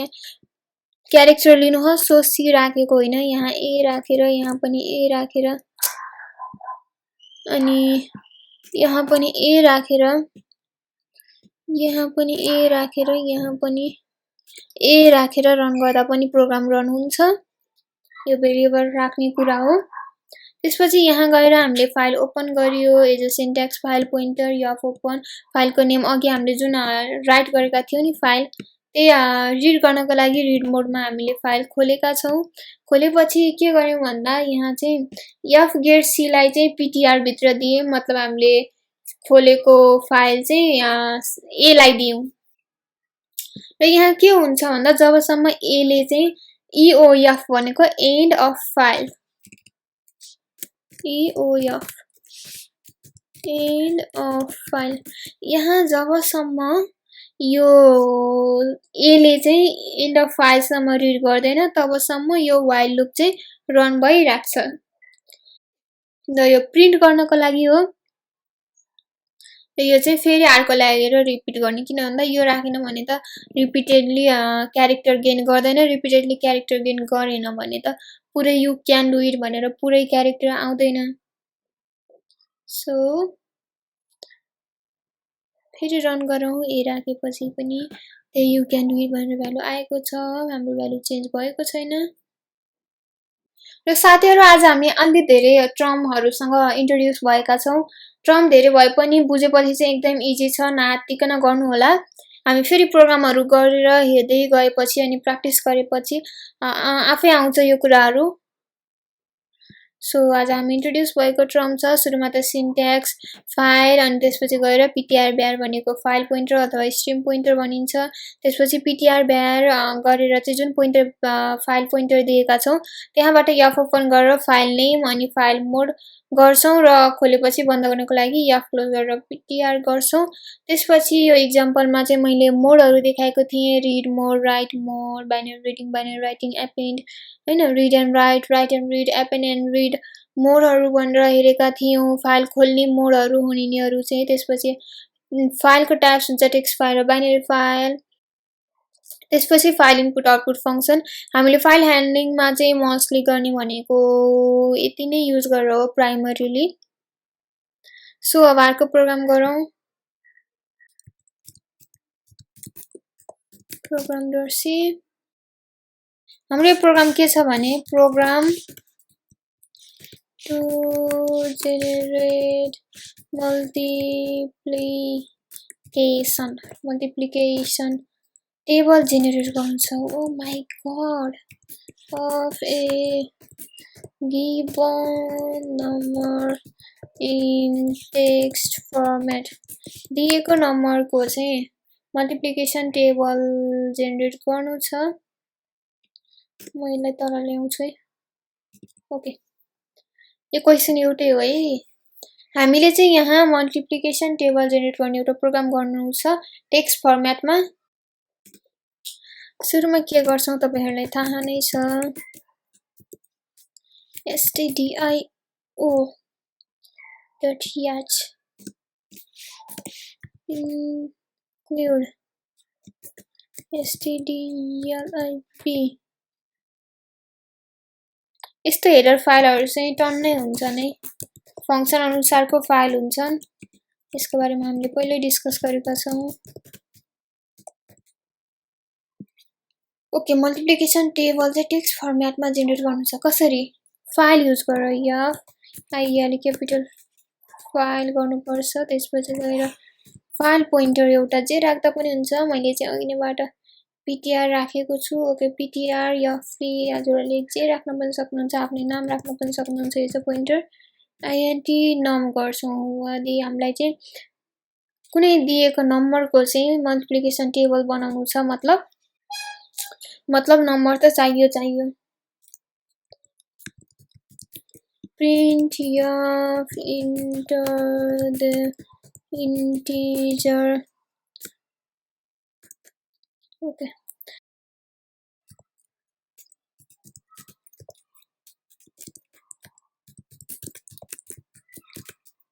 क्यारेक्टर लिनुहोस्। सो c राखेको होइन, यहाँ a राखेर यहाँ पनि a राखेर अनि यहाँ पनि a राखेर यहाँ पनि a राखेर यहाँ पनि a राखेर रन गर्दा पनि प्रोग्राम रन हुन्छ। यो भेरिएबल राख्ने कुरा हो। त्यसपछि यहाँ गएर हामीले फाइल ओपन गरियो as a syntax file pointer f open. फाइलको नेम अघि हामीले जुन राइट गरेका थियौं नि फाइल, त्यही रिड गर्नको लागि रिड मोडमा हामीले फाइल खोलेका छौं। खोलेपछि के गर्यौं भन्दा यहाँ चाहिँ f गेट c लाई चाहिँ ptr भित्र दिए, मतलब हामीले खोलेको फाइल चाहिँ a लाई दियौं। र यहाँ के हुन्छ भन्दा जबसम्म a ले चाहिँ eof भनेको and of file, eof and of file, यहाँ जबसम्म यो a ले चाहिँ एन्ड अफ फाइल सम्म रिड गर्दैन तबसम्म यो व्हाइल लुप चाहिँ रन भइराख्छ। र यो प्रिन्ट गर्नको लागि हो। यो चाहिँ फेरि अर्को लागेर रिपिट गर्ने, किन भन्दा यो राखेन भने त रिपिटेडली क्यारेक्टर गेन गर्दैन। रिपिटेडली क्यारेक्टर गेन गरेन भने त पुरै यु क्यान डु इट भनेर पुरै क्यारेक्टर आउँदैन। सो फेरि रन गरौँ। ए राखेपछि पनि त्यही यु क्यान डु इट भनेर भ्यालु आएको छ, हाम्रो भ्यालु चेन्ज भएको छैन। र साथीहरु आज हामी अलि धेरै टर्महरुसँग इन्ट्रोड्युस भएका छौं। टर्म धेरै भए पनि बुझेपछि चाहिँ एकदम इजी छ, नआत्तिकन गर्नु होला। हामी फेरि प्रोग्रामहरु गरेर हेर्दै गएपछि अनि प्र्याक्टिस गरेपछि आफै आउँछ यो कुराहरु। सो आज हामी इन्ट्रोड्युस भएको टर्म छ। सुरुमा त सिन्ट्याक्स फाइल अनि त्यसपछि गएर ptr var भनेको फाइल पोइन्टर अथवा स्ट्रिम पोइन्टर भनिन्छ। त्यसपछि ptr var गरेर चाहिँ जुन पोइन्टर फाइल पोइन्टर दिएका छौं त्यहाँबाट f ओपन गरेर फाइल नेम अनि फाइल मोड गर्छौं र खोलेपछि बन्द गर्नको लागि f क्लोज गरेर ptr गर्छौं। त्यसपछि यो एक्जाम्पलमा चाहिँ मैले मोडहरु देखाएको थिएँ, read mode, write mode, binary reading, binary writing, append हैन, read and write, write and read, append and read मोडहरु भनेर हेरेका थियौं। फाइल खोल्ने मोडहरु हुन् यिनीहरु चाहिँ। त्यसपछि फाइलको टाइप्स हुन्छ टेक्स्ट फाइल र बाइनरी फाइल। त्यसपछि फाइल इनपुट आउटपुट फंक्सन। हामीले फाइल ह्यान्डलिङमा चाहिँ मोस्टली गर्ने भनेको यति नै युज गरेर हो प्राइमरीली। सो अब अर्को प्रोग्राम गरौँ। प्रोग्राम डर्सी हाम्रो यो प्रोग्राम के छ भने program to generate multiplication table generate गर्नु छ। Oh my god of a given number in text format दिएको नम्बरको चाहिँ मल्टिप्लिकेसन टेबल जेनेरेट गर्नु छ। म यसलाई तल ल्याउँछु है। ओके यो क्वेशन एउटै हो है। हामीले चाहिँ यहाँ मल्टिप्लिकेसन टेबल जेनेरेट गर्ने एउटा प्रोग्राम गर्नु छ टेक्स्ट फर्मेटमा। सुरुमा के गर्छौं तपाईहरुलाई थाहा नै छ। stdio.h include stdlib यस्तो हेडर फाइलहरु चाहिँ टन्नै हुन्छन् है। फंक्सन अनुसारको फाइल हुन्छन्। यसको बारेमा हामीले पहिले डिस्कस गरेका छौं। ओके मल्टिप्लिकेसन टेबल चाहिँ टेक्स्ट फर्मेटमा जेनेरेट गर्नु छ। कसरी? फाइल युज गरेर IL क्यापिटल फाइल गर्नुपर्छ। त्यसपछि गएर फाइल पोइन्टर एउटा जे राख्दा पनि हुन्छ। मैले चाहिँ अघि नैबाट ptr राखेको छु। ओके ptr या फ्री हजुरले जे राख्न पनि सक्नुहुन्छ। आफ्नो नाम राख्न पनि सक्नुहुन्छ। यो चाहिँ पोइन्टर int num गर्छौं। यदि हामीलाई चाहिँ कुनै दिएको नम्बरको चाहिँ मल्टिप्लिकेसन टेबल बनाउनु छ मतलब नम्बर त चाहियो। printf enter the integer okay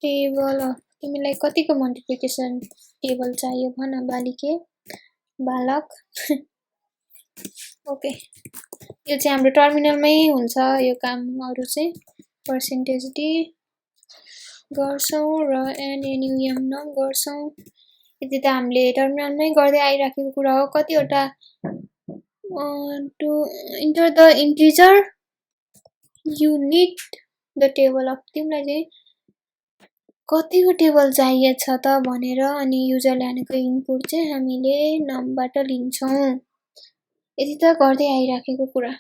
table तिमीलाई कतिको मल्टिप्लिकेसन टेबल चाहियो भन बालक ओके यो चाहिँ हाम्रो टर्मिनलमै हुन्छ। यो कामहरु चाहिँ %d गर्छौं र num गर्छौं। यदि त हामीले टर्मिनलमै गर्दै आइराखेको कुरा हो। कतिवटा to enter the integer you need the table of तिमीलाई चाहिँ कतिको टेबल चाहिएको छ त भनेर अनि युजरले हानेको इनपुट चाहिँ हामीले नमबाट लिन्छौं। यदि त गर्दै आइराखेको कुरा।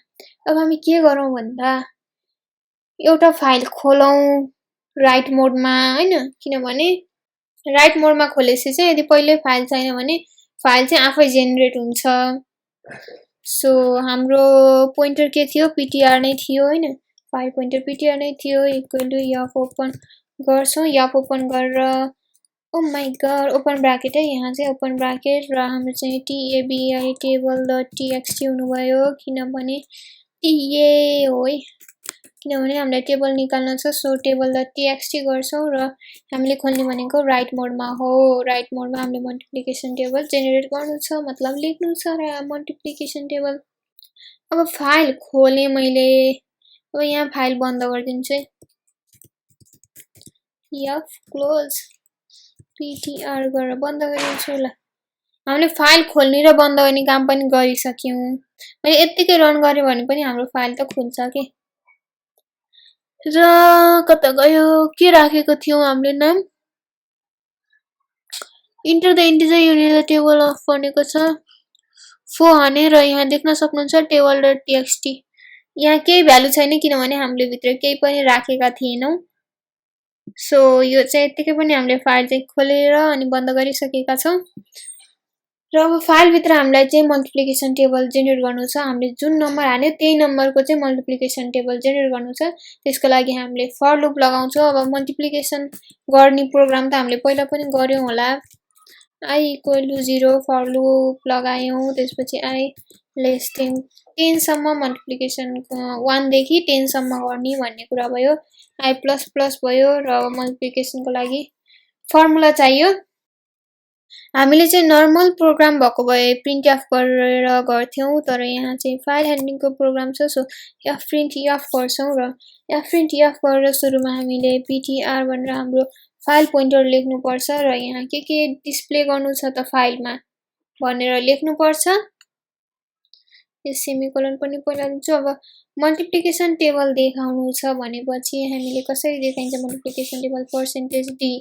अब हामी के गरौँ भन्दा एउटा फाइल खोलौं राइट मोडमा हैन। किनभने राइट मोडमा खोलेपछि चाहिँ यदि पहिले फाइल छैन भने फाइल चाहिँ आफै जेनेरेट हुन्छ। सो हाम्रो पोइन्टर के थियो ptr नै थियो हैन। फाइल पोइन्टर ptr नै थियो इक्वल टु f ओपन गर्छौं। f ओपन गरेर oh my god open bracket है। यहाँ चाहिँ ओपन ब्राकेट र हाम्रो चाहिँ tabi table.txt हुनुभयो। किनभने TA हो है। किनभने हामीलाई टेबल निकाल्न छ। सो table.txt गर्छौं र हामीले खोल्ने भनेको राइट मोडमा हो। राइट मोडमा हामीले मल्टिप्लिकेसन टेबल जेनेरेट गर्नु छ मतलब लेख्नु छ र मल्टिप्लिकेसन टेबल। अब फाइल खोले मैले। अब यहाँ फाइल बन्द गरिदिन्छु है। f क्लोज ptr गरेर बन्द गरिदिन्छु ल। हामीले फाइल खोल्ने र बन्द गर्ने काम पनि गरिसक्यौं। मैले यतिकै रन गरे भने पनि हाम्रो फाइल त खुल्छ के। र कता गयो के राखेको थियौ हामीले नाम enter the integer unit the table of भनेको छ 4 र यहाँ देख्न सक्नुहुन्छ table.txt यहाँ केही भ्यालु छैन किनभने हामीले भित्र केही पनि राखेका थिएनौं। सो यो चाहिँ यतिकै पनि हामीले फाइल चाहिँ खोलेर अनि बन्द गरिसकेका छौं। र अब फाइल भित्र हामीलाई चाहिँ मल्टिप्लिकेसन टेबल जेनेरेट गर्नु छ। हामीले जुन नम्बर हाल्यो त्यही नम्बरको चाहिँ मल्टिप्लिकेसन टेबल जेनेरेट गर्नु छ। त्यसको लागि हामीले फर लुप लगाउँछौं। अब मल्टिप्लिकेसन गर्ने प्रोग्राम त हामीले पहिला पनि गर्यौं होला। I equal to 0 for loop लगायौं। त्यसपछि I लेस देन 10 सम्म मल्टिप्लिकेसन 1 देखि 10 सम्म गर्ने भन्ने कुरा भयो। I प्लस प्लस भयो र मल्टिप्लिकेसनको लागि फर्मुला चाहियो। हामीले चाहिँ नर्मल प्रोग्राम भएको भए printf गरेर गर्थ्यौं। तर यहाँ चाहिँ फाइल ह्यान्डलिङको प्रोग्राम छ। सो fprintf गर्छौं र fprintf गरेर सुरुमा हामीले ptr भनेर हाम्रो फाइल पोइन्टर लेख्नुपर्छ र यहाँ के डिस्प्ले गर्नु छ त फाइलमा भनेर लेख्नुपर्छ। यो सेमिकोलन पनि पहिला लिन्छु। अब मल्टिप्लिकेसन टेबल देखाउनु छ भनेपछि हामीले कसरी देखाइन्छ multiplication table percentage D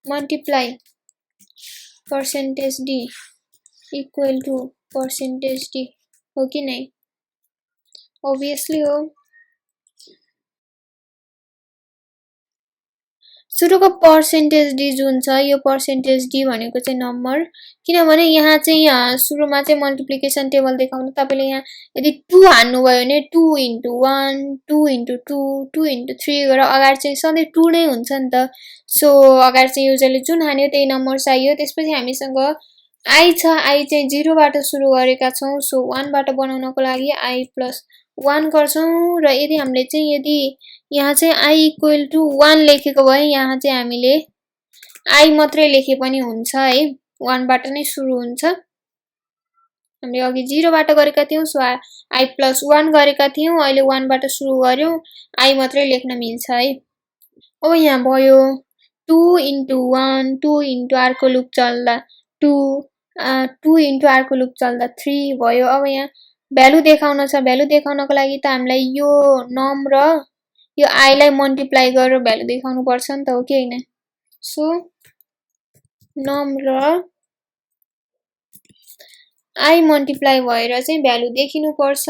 multiply percentage D equal to percentage D हो कि नै? obviously हो। सुरुको पर्सेन्टेज डी जुन छ यो पर्सेन्टेज डी भनेको चाहिँ नम्बर, किनभने यहाँ चाहिँ सुरुमा चाहिँ मल्टिप्लिकेसन टेबल देखाउनु तपाईले यहाँ यदि 2 हान्नुभयो भने 2 into 1 2 into 2 2 into 3 गरेर अगाडि चाहिँ सधैँ 2 नै हुन्छ नि त। सो अगाडि चाहिँ युजरले जुन हान्यो त्यही नम्बर चाहियो। त्यसपछि हामीसँग आई छ, आई चाहिँ 0 बाट सुरु गरेका छौं। सो 1 बाट बनाउनको लागि आई प्लस 1 गर्छौं र यदि हामीले चाहिँ यदि यहाँ चाहिँ आई इक्वल टु 1 लेखेको भए यहाँ चाहिँ हामीले आई मात्रै लेखे पनि हुन्छ है, 1 बाट नै सुरु हुन्छ। हामीले अघि 0 बाट गरेका थियौं सो आई प्लस 1 गरेका थियौं, अहिले 1 बाट सुरु गर्यौं, आई मात्रै लेख्न मिल्छ है। अब यहाँ भयो 2 into 1 2 into अर्को लुप चल्दा 2 2 into अर्को लुप चल्दा 3 भयो। अब यहाँ भ्यालु देखाउन छ, भ्यालु देखाउनको लागि त हामीलाई यो नम र यो आई लाई मल्टिप्लाई गरेर भ्यालु देखाउनु पर्छ नि त, हो कि हैन? सो नम र आई मल्टिप्लाई भएर चाहिँ भ्यालु देखिनु पर्छ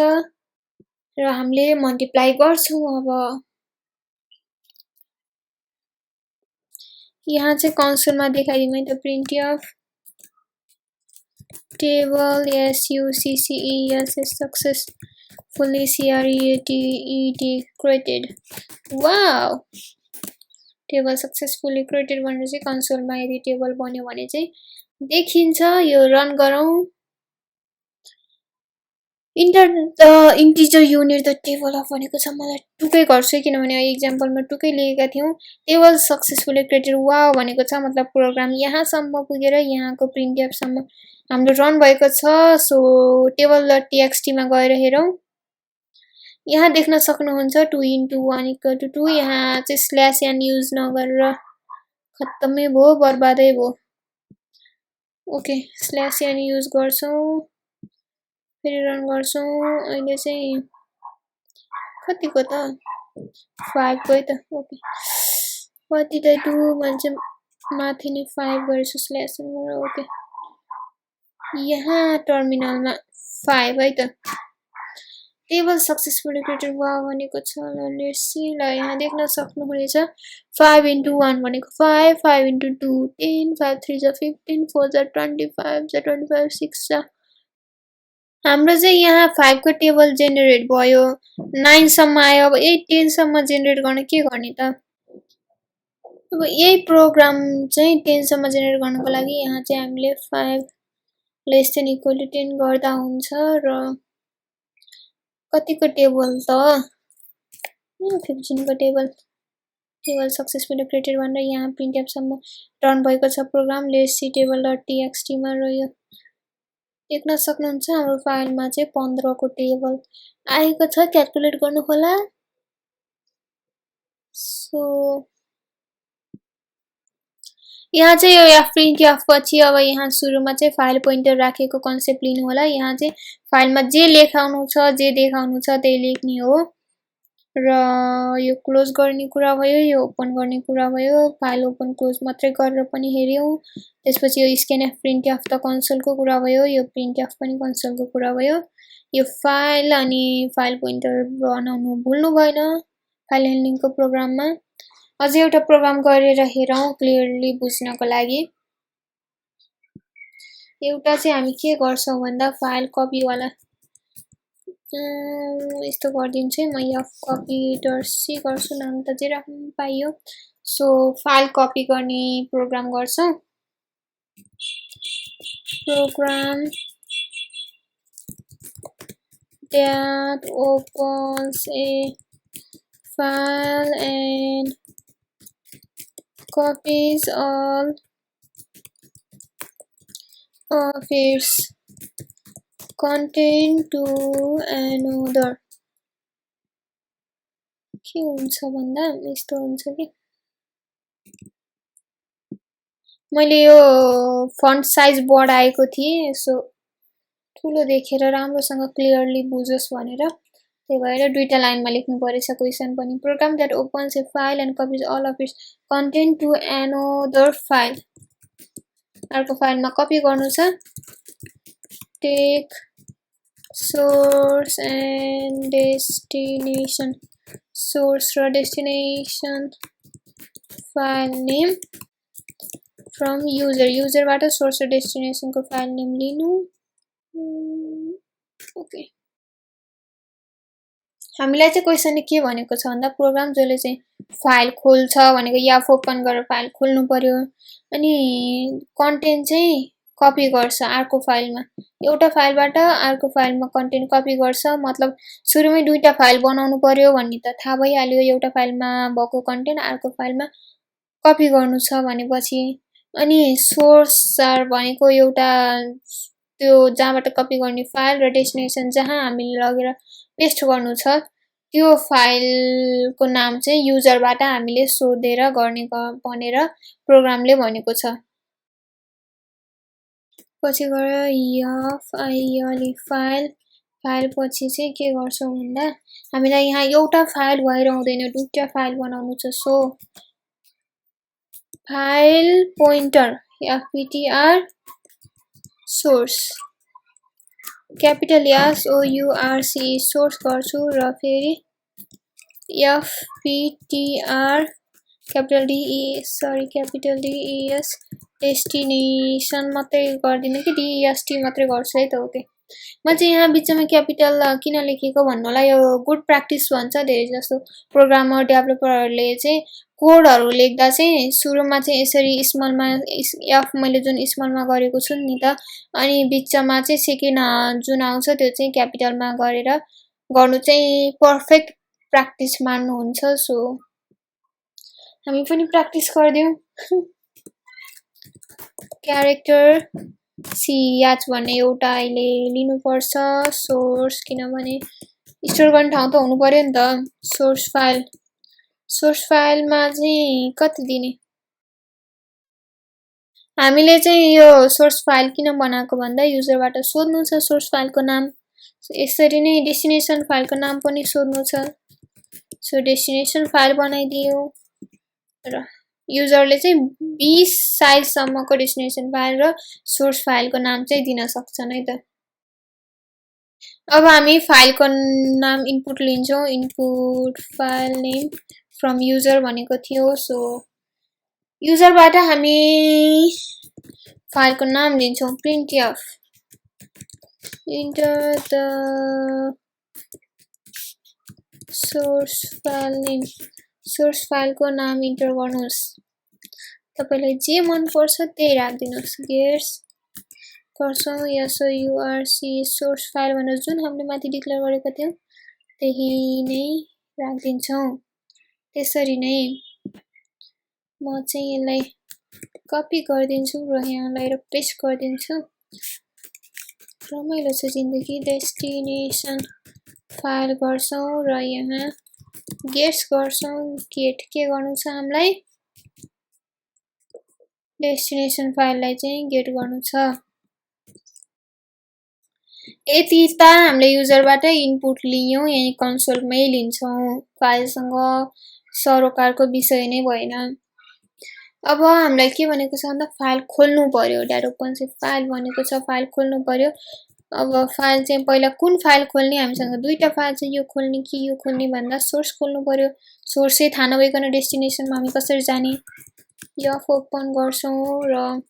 र हामीले मल्टिप्लाई गर्छौं। अब यहाँ चाहिँ कन्सोलमा देखाइदिउँ है त printf table success successfully created। Wow, table successfully created भनेर चाहिँ कन्सोलमा यदि टेबल बन्यो भने चाहिँ देखिन्छ। यो रन गरौँ। Enter the integer unit the table of भनेको छ, मलाई टुकै गर्छु किनभने एक्जाम्पलमा टुकै लेखेका थियौं। टेबल सक्सेसफुली क्रिएटेड वाउ भनेको छ मतलब प्रोग्राम यहाँसम्म पुगेर यहाँको प्रिन्टएफ सम्म हाम्रो रन भएको छ। सो टेबल.txt मा गएर हेरौं। यहाँ देख्न सक्नुहुन्छ 2 into 1 equal to 2। यहाँ चाहिँ स्ल्याश n युज नगरेर खत्तमै भयो, बर्बादै भयो। ओके, स्ल्याश n युज गर्छौं, फेरि रन गर्छौं। अहिले चाहिँ कतिको त 5 गयो त। Okay, what did I do भन्छ, माथि नै 5 गरेछु स्ल्याश n गरेर। ओके, यहाँ टर्मिनलमा 5 है त। टेबल सक्सेसफुली क्रिएटेड वाउ भनेको छ। ल लेट्स सी, ल यहाँ देख्न सक्नुहुनेछ 5 into 1 भनेको 5 5 into 2 10 5 3 जा 15 4 जा 25 जा 25 6 जा। हाम्रो चाहिँ यहाँ 5 को टेबल जेनेरेट भयो, 9 सम्म आयो। अब 8 10 सम्म जेनेरेट गर्न के गर्ने त? अब यही प्रोग्राम चाहिँ 10 सम्म जेनेरेट गर्नको लागि यहाँ चाहिँ हामीले 5 लेस देन इक्वल टु 10 गर्दा हुन्छ। र कतिको टेबल त 15 को टेबल सक्सेसफुली क्रिएटेड भनेर यहाँ प्रिन्टएफ सम्म रन भएको छ प्रोग्राम। लेट्स सी टेबल.txt मा र यो देख्न सक्नुहुन्छ हाम्रो फाइलमा चाहिँ 15 को टेबल आएको छ। क्याल्कुलेट गर्नु होला। सो यहाँ चाहिँ यो printf पछि अब यहाँ सुरुमा चाहिँ फाइल पोइन्टर राखेको कन्सेप्ट लिनु होला। यहाँ चाहिँ फाइलमा जे लेखाउनु छ जे देखाउनु छ त्यही लेख्ने हो। र यो क्लोज गर्ने कुरा भयो, यो ओपन गर्ने कुरा भयो। फाइल ओपन क्लोज मात्रै गरेर पनि हेर्यौं। त्यसपछि यो scanf printf त कन्सोलको कुरा भयो, यो printf पनि कन्सोलको कुरा भयो। यो फाइल अनि फाइल पोइन्टर बनाउनु भुल्नु भएन फाइल ह्यान्डलिङको प्रोग्राममा। अझै एउटा प्रोग्राम गरेर हेरौं क्लियरली बुझ्नको लागि। एउटा चाहिँ हामी के गर्छौं भन्दा फाइल कपी वाला यस्तो गर्दिन्छु है म, fcopy.c गर्छु, नाम त जे राख्नु पाइयो। सो फाइल कपी गर्ने प्रोग्राम गर्छौं। Program that opens a file and copies all of its content to another। के हुन्छ भन्दा यस्तो हुन्छ कि मैले यो फन्ट साइज बढाएको थिएँ सो ठुलो देखेर राम्रोसँग क्लियरली बुझोस् भनेर त्यही भएर दुईटा लाइनमा लेख्नु परेछ क्वेसन पनि program that opens a file and copies all of its content to another file अर्को फाइलमा कपी गर्नु छ take source and destination source र डेस्टिनेसन फाइल नेम फ्रम युजरबाट सोर्स र डेस्टिनेसनको फाइल नेम लिनु ओके हामीलाई चाहिँ क्वेसनले के भनेको छ भन्दा प्रोग्राम जसले चाहिँ फाइल खोल्छ भनेको याफ ओपन गरेर फाइल खोल्नु पर्यो अनि कन्टेन्ट चाहिँ कपी गर्छ अर्को फाइलमा एउटा फाइलबाट अर्को फाइलमा कन्टेन्ट कपी गर्छ मतलब सुरुमै दुईटा फाइल बनाउनु पर्यो भन्ने त थाहा भइहाल्यो एउटा फाइलमा भएको कन्टेन्ट अर्को फाइलमा कपी गर्नु छ भनेपछि अनि सोर्स भनेको एउटा त्यो जहाँबाट कपी गर्ने फाइल र डेस्टिनेसन जहाँ हामीले लगेर पेस्ट गर्नु छ त्यो फाइलको नाम चाहिँ युजरबाट हामीले सोधेर गर्ने भनेर प्रोग्रामले भनेको छ पछि गएर यफ फाइल पछि चाहिँ के गर्छौं भन्दा हामीलाई यहाँ एउटा फाइल भएर हुँदैन दुईटा फाइल बनाउनु छ so file pointer fptr source capital SOURC source गर्छु र फेरि fptr क्यापिटल DES डेस्टिनेसन मात्रै गर्दिन कि DEST मात्रै गर्छु है त ओके म चाहिँ यहाँ बिचमा क्यापिटल किन लेखेको भन्नुलाई यो गुड प्र्याक्टिस भन्छ धेरै जस्तो प्रोग्रामर डेभलपरहरूले चाहिँ कोडहरु लेख्दा चाहिँ सुरुमा चाहिँ यसरी स्मलमा एफ मैले जुन स्मलमा गरेको छु नि त अनि बिचमा चाहिँ सेकेन्ड जुन आउँछ त्यो चाहिँ क्यापिटलमा गरेर गर्नु चाहिँ पर्फेक्ट प्र्याक्टिस मान्नुहुन्छ सो हामी पनि प्र्याक्टिस गर्दियौ क्यारेक्टर ch भन्ने एउटा अहिले लिनुपर्छ सोर्स किनभने स्टोर गर्ने ठाउँ त हुनु पर्यो नि त सोर्स फाइलमा चाहिँ कति दिने हामीले चाहिँ यो सोर्स फाइल किन बनाएको भन्दा युजरबाट सोध्नु छ सोर्स फाइलको नाम यसरी नै डेस्टिनेसन फाइलको नाम पनि सोध्नु छ सो डेस्टिनेसन फाइल बनाइदियो र युजरले चाहिँ 20 साइज सम्मको डेस्टिनेसन फाइल र सोर्स फाइलको नाम चाहिँ दिन सक्छन् है त अब हामी फाइलको नाम इनपुट लिन्छौं input file name from user भनेको थियो सो युजरबाट हामी फाइलको नाम लिन्छौं printf enter the source file name source फाइलको नाम इन्टर गर्नुहोस् तपाईलाई जे मन पर्छ त्यही राख्दिनुस् गेट्स गर्छौं SOURC सोर्स फाइल भनेर जुन हामीले माथि डिक्लेयर गरेको थियौ त्यही नै राख्दिन्छौं त्यसरी नै म चाहिँ यसलाई कपी गर्दिन्छु र यहाँलाई र पेस्ट गर्दिन्छु रमाइलो छ जिन्दगी डेस्टिनेसन फाइल गर्छौं र यहाँ गेट्स गर्छौं गेट के गर्नु छ हामीलाई डेस्टिनेसन फाइललाई चाहिँ गेट गर्नु छ यति त हामीले युजरबाट इनपुट लियौं यहाँ कन्सोलमै लिन्छौं फाइलसँग सरोकारको विषय नै भएन अब हामीलाई के भनेको छ भन्दा फाइल खोल्नु पर्यो दैट ओपन्स ए फाइल भनेको छ फाइल खोल्नु पर्यो अब फाइल चाहिँ पहिला कुन फाइल खोल्ने हामीसँग दुईटा फाइल चाहिँ यो खोल्ने कि यो खोल्ने भन्दा सोर्स खोल्नु पर्यो सोर्स चाहिँ थाहा नभइकन डेस्टिनेसनमा हामी कसरी जाने यफ ओपन गर्छौं र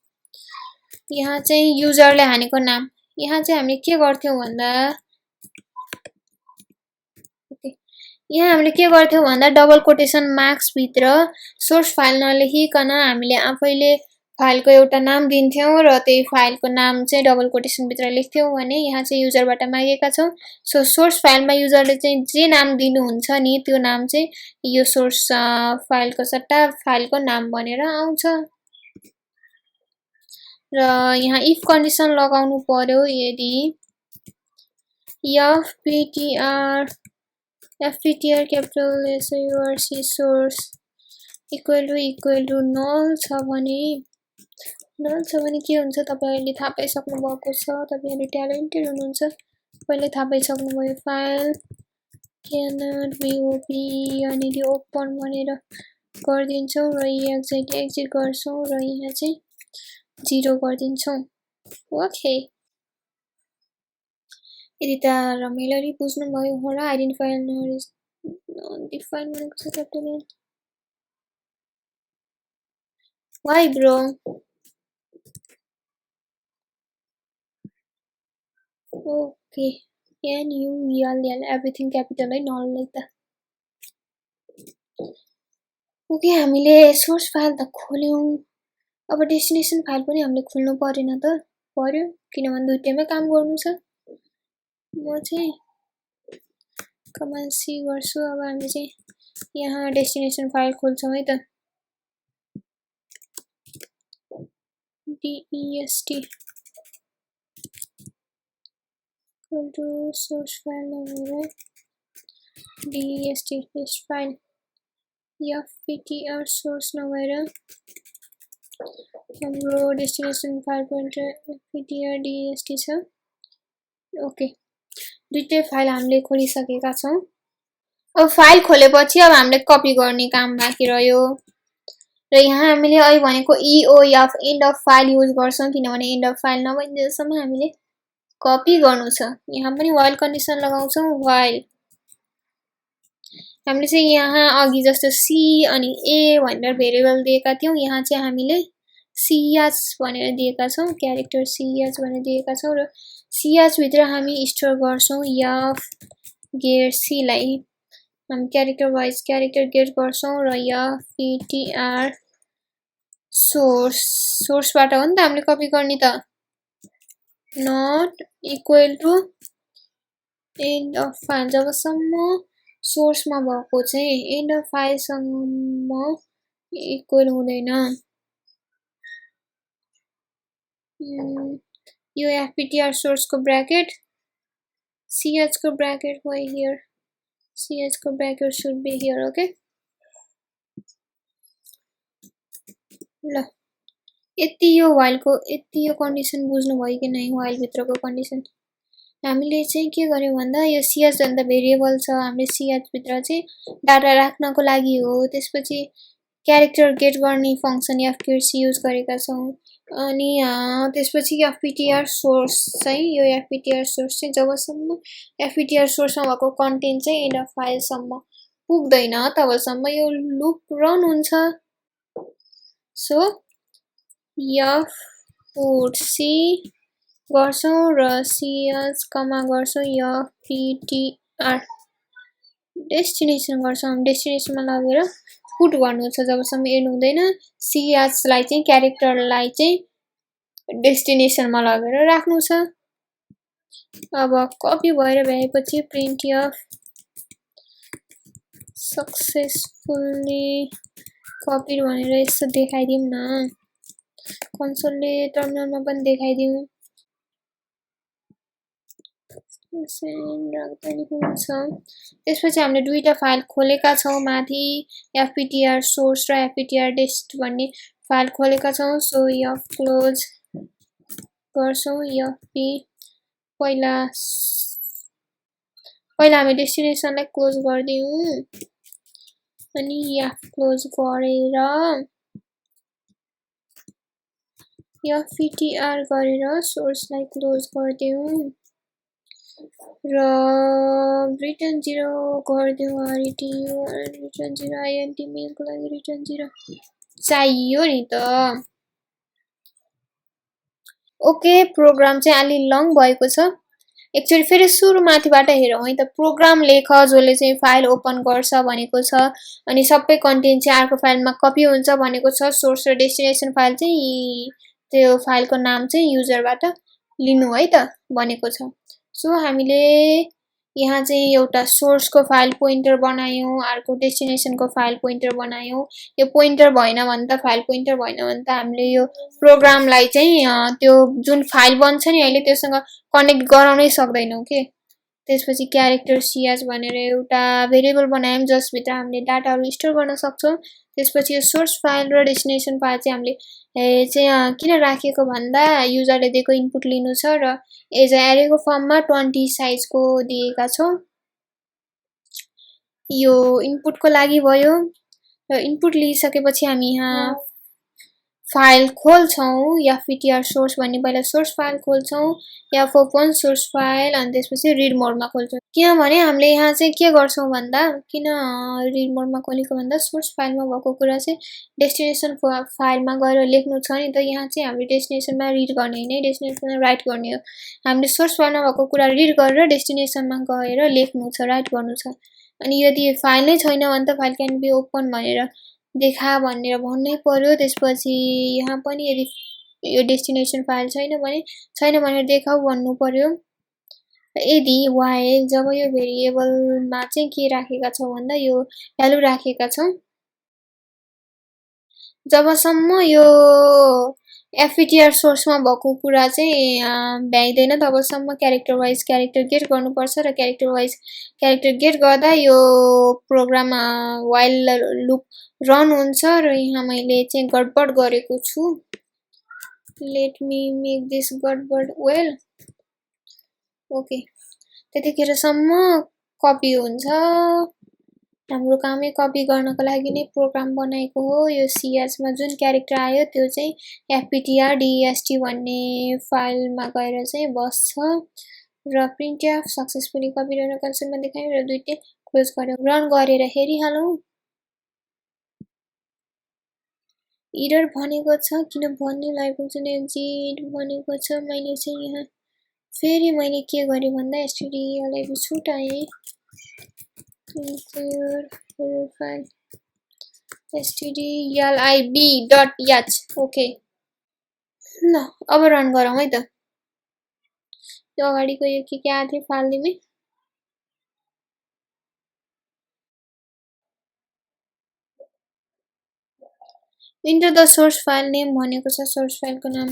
यहाँ चाहिँ युजरले हानेको नाम यहाँ चाहिँ हामीले के गर्थ्यौ भन्दा यहाँ हामीले के गर्थ्यौ भन्दा डबल कोटेसन मार्क्स भित्र सोर्स फाइल नलेखिकन हामीले आफैले फाइलको एउटा नाम दिन्थ्यौ र त्यही फाइलको नाम चाहिँ डबल कोटेसन भित्र लेख्थ्यौ भने यहाँ चाहिँ युजरबाट मागेका छौं सो सोर्स फाइलमा युजरले चाहिँ जे नाम दिनुहुन्छ नि त्यो नाम चाहिँ यो सोर्स फाइलको सट्टा फाइलको नाम भनेर आउँछ र यहाँ इफ कन्डिसन लगाउनु पर्यो यदि fptr capital SOURC source equal to null छ भने के हुन्छ तपाईहरुले थाहा पाइसक्नु भएको छ। तपाईहरु ट्यालेन्टेड हुनुहुन्छ, पहिले थाहा पाइसक्नुभयो। फाइल क्यानट बी ओपी अनि ओपन भनेर गर्दिन्छौं र एक्जिट गर्छौं र यहाँ चाहिँ 0 गर्दिन्छौं। ओके, यदि त रमाइलरी बुझ्नुभयो होला। आइडेन्टिफायर नट इज डिफाइन भनेको छ capital N. Why bro? Okay, NULL everything capital है, नल लाइक त। ओके, हामीले सोर्स फाइल त खोल्यौं। अब डेस्टिनेसन फाइल पनि हामीले खोल्नु परेन त? पर्यो, किनभने दुईटैमा काम गर्नु छ। म चाहिँ कमान्ड सी गर्छु। अब हामी चाहिँ यहाँ डेस्टिनेसन फाइल खोल्छौं है त। DEST equal to source file नभएर DEST test file, FPTR source नभएर हाम्रो destination file pointer FPTR DEST छ। ओके, दुईटै फाइल हामीले खोलिसकेका छौं। अब फाइल खोलेपछि अब हामीले कपी गर्ने काम बाँकी रह्यो र यहाँ हामीले अहिले भनेको EOF and of file use गर्छौं, किनभने एन्ड अफ फाइल नभइन्जेलसम्म हामीले कपी गर्नु छ। यहाँ पनि व्हाइल कन्डिसन लगाउँछौं। व्हाइल हामीले चाहिँ यहाँ अघि जस्तो C अनि A भनेर भेरिएबल दिएका थियौं, यहाँ चाहिँ हामीले CH भनेर दिएका छौं, क्यारेक्टर CH भनेर दिएका छौं र CH भित्र हामी स्टोर गर्छौं F गेट C लाई। हामी क्यारेक्टर वाइज क्यारेक्टर गेट गर्छौं र FPTR सोर्सबाट हो नि त हामीले कपी गर्ने त। Not equal to end of file, जबसम्म सोर्समा भएको चाहिँ एन्ड अफ फाइलसम्म इक्वल हुँदैन। यो FPTR सोर्सको ब्र्याकेट CH को ब्र्याकेट हो हियर, CH को bracket should be here. Okay, ल यति यो व्हाइलको यति यो कन्डिसन बुझ्नु भयो कि नै? व्हाइल भित्रको कन्डिसन हामीले चाहिँ के गर्यौं भन्दा यो CH भन्दा भेरिएबल छ, हामीले CH भित्र चाहिँ डाटा राख्नको लागि हो। त्यसपछि क्यारेक्टर गेट गर्ने फंक्सन FGetC युज गरेका छौं। अनि त्यसपछि FPTR सोर्स चाहिँ यो FPTR सोर्स चाहिँ जबसम्म FPTR सोर्समा भएको कन्टेन्ट चाहिँ एन्ड अफ फाइलसम्म पुग्दैन तबसम्म यो लुप रन हुन्छ। सो F पुट C गर्छौं र CH कमा गर्छौं FPTR डेस्टिनेसन गर्छौं। डेस्टिनेसनमा लगेर पुट गर्नु छ, जबसम्म एन्ड हुँदैन CH लाई चाहिँ क्यारेक्टरलाई चाहिँ डेस्टिनेसनमा लगेर राख्नु छ। अब कपी भएर भएपछि printf सक्सेसफुली कपी भनेर यसो देखाइदिउँ न, कन्सोलले टर्मिनलमा पनि देखाइदिउँ। राख्दा नि हुन्छ। त्यसपछि हामीले दुईटा फाइल खोलेका छौं, माथि FPTR सोर्स र FPTR डेस्ट भन्ने फाइल खोलेका छौं। सो F क्लोज गर्छौं। FP पहिला हामी डेस्टिनेसनलाई क्लोज गर्दियौं अनि F क्लोज गरेर FPTR गरेर सोर्सलाई क्लोज गर्दियौं र रिटर्न 0 गर्दियौं। RETU रिटर्न 0 INT मेलको लागि रिटर्न 0 चाहियो नि त। ओके, प्रोग्राम चाहिँ अलि लङ भएको छ। एक्चुअली फेरि सुरु माथिबाट हेरौँ है त। प्रोग्राम लेख जसले चाहिँ फाइल ओपन गर्छ भनेको छ अनि सबै कन्टेन्ट चाहिँ अर्को फाइलमा कपी हुन्छ भनेको छ। सोर्स र डेस्टिनेसन फाइल चाहिँ त्यो फाइलको नाम चाहिँ युजरबाट लिनु है त भनेको छ। सो हामीले यहाँ चाहिँ एउटा सोर्सको फाइल पोइन्टर बनायौं, अर्को डेस्टिनेसनको फाइल पोइन्टर बनायौं। यो पोइन्टर भएन भने त फाइल पोइन्टर भएन भने त हामीले यो प्रोग्रामलाई चाहिँ त्यो जुन फाइल बन्छ नि अहिले त्योसँग कनेक्ट गराउनै सक्दैनौं के। त्यसपछि क्यारेक्टर सिएस भनेर एउटा भेरिएबल बनायौं जसभित्र हामीले डाटाहरु स्टोर गर्न सक्छौं। त्यसपछि यो सोर्स फाइल र डेस्टिनेसन फाइल चाहिँ हामीले चाहिँ किन राखेको भन्दा युजरले दिएको इनपुट लिनु छ र एज अ एरेको फर्ममा 20 साइजको दिएका छौं। यो इनपुटको लागि भयो र इनपुट लिइसकेपछि हामी यहाँ फाइल खोल्छौं या ftr सोर्स भन्ने पहिला सोर्स फाइल खोल्छौं या फोपन सोर्स फाइल अनि त्यसपछि रिड मोडमा खोल्छौं। किनभने हामीले यहाँ चाहिँ के गर्छौं भन्दा किन रिड मोडमा खोलेको भन्दा सोर्स फाइलमा भएको कुरा चाहिँ डेस्टिनेसन फाइलमा गएर लेख्नु छ नि त। यहाँ चाहिँ हामीले डेस्टिनेसनमा रिड गर्ने हैन, डेस्टिनेसनमा राइट गर्ने हो। हामीले सोर्स फाइलमा भएको कुरा रिड गरेर डेस्टिनेसनमा गएर लेख्नु छ, राइट गर्नु छ। अनि यदि फाइल नै छैन भने त फाइल क्यान बी ओपन भनेर देखा भनेर भन्नै पर्यो। त्यसपछि यहाँ पनि यदि यो डेस्टिनेसन फाइल छैन भनेर देखाउ भन्नु पर्यो। यदि while जब यो भेरिएबलमा चाहिँ के राखेका छौं भन्दा यो भ्यालु राखेका छौं, जबसम्म यो ftr सोर्समा भएको कुरा चाहिँ भ्याइदैन तबसम्म क्यारेक्टर वाइज क्यारेक्टर गेट गर्नुपर्छ र क्यारेक्टर वाइज क्यारेक्टर गेट गर्दा यो प्रोग्राम while लुप रन हुन्छ र यहाँ मैले चाहिँ गडबड गरेको छु। लेट मी मेक दिस गडबड वेल। ओके, त्यतिखेरसम्म कपी हुन्छ। हाम्रो कामै कपी गर्नको लागि नै प्रोग्राम बनाएको हो। यो CS मा जुन क्यारेक्टर आयो त्यो चाहिँ fptr.dest भन्ने फाइलमा गएर चाहिँ बस्छ र printf सक्सेसफुली कपी गर्न कन्सोलमा देखायो र दुईटै क्लोज गर्यो। रन गरेर हेरिहालौं। एरर भनेको छ, किन भन्ने लाइभ फंक्सन एक्जिट भनेको छ। मैले चाहिँ यहाँ फेरि मैले के गरे भन्दा stdlib छुटाए एरर फाइल stdlib.h। ओके, ल अब रन गरौँ है त। यो अगाडिको यो के आएको थियो file name enter the source file name भनेको छ। सोर्स फाइलको नाम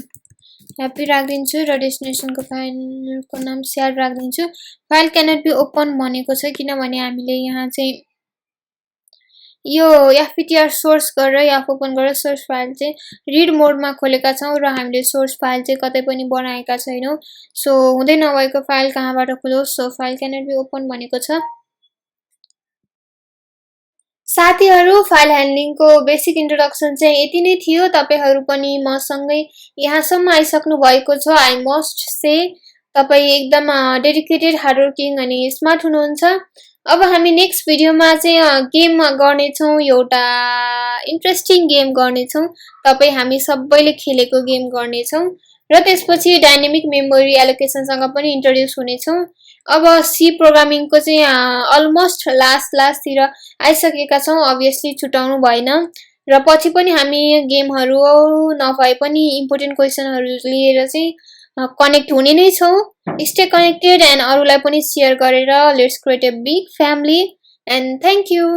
ह्याप्पी राख्दिन्छु र डेस्टिनेसनको फाइलको नाम स्याड राख्दिन्छु। फाइल क्यानट बी ओपन भनेको छ किनभने हामीले यहाँ चाहिँ यो fptr सोर्स गरेर या ओपन गरेर सोर्स फाइल चाहिँ रिड मोडमा खोलेका छौं र हामीले सोर्स फाइल चाहिँ कतै पनि बनाएका छैनौं। सो हुँदै नभएको फाइल कहाँबाट खोलोस्, so file cannot be open भनेको छ। साथीहरु, फाइल ह्यान्डलिङको बेसिक इन्ट्रोडक्सन चाहिँ यति नै थियो। तपाईहरु पनि मसँगै यहाँसम्म आइसक्नु भएको छ। आई मस्ट से तपाई एकदम डेडिकेटेड हार्डवर्किङ अनि स्मार्ट हुनुहुन्छ। अब हामी नेक्स्ट भिडियोमा चाहिँ गेम गर्ने छौं, एउटा इन्ट्रेस्टिङ गेम गर्ने छौं। तपाई हामी सबैले खेलेको गेम गर्ने छौं र त्यसपछि डाइनामिक मेमोरी एलोकेसन सँग पनि इन्ट्रोड्युस हुने छौं। अब सी प्रोग्रामिङ को चाहिँ अलमोस्ट लास्ट तिर आइसकेका छौं। अभियसली छुटाउनु भएन र पछि पनि हामी गेमहरु नभए पनि इम्पोर्टेन्ट क्वेशनहरु लिएर चाहिँ कनेक्ट हुने नै छौं। स्टे कनेक्टेड एन्ड अरूलाई पनि शेयर गरेर let's create a big family and thank you.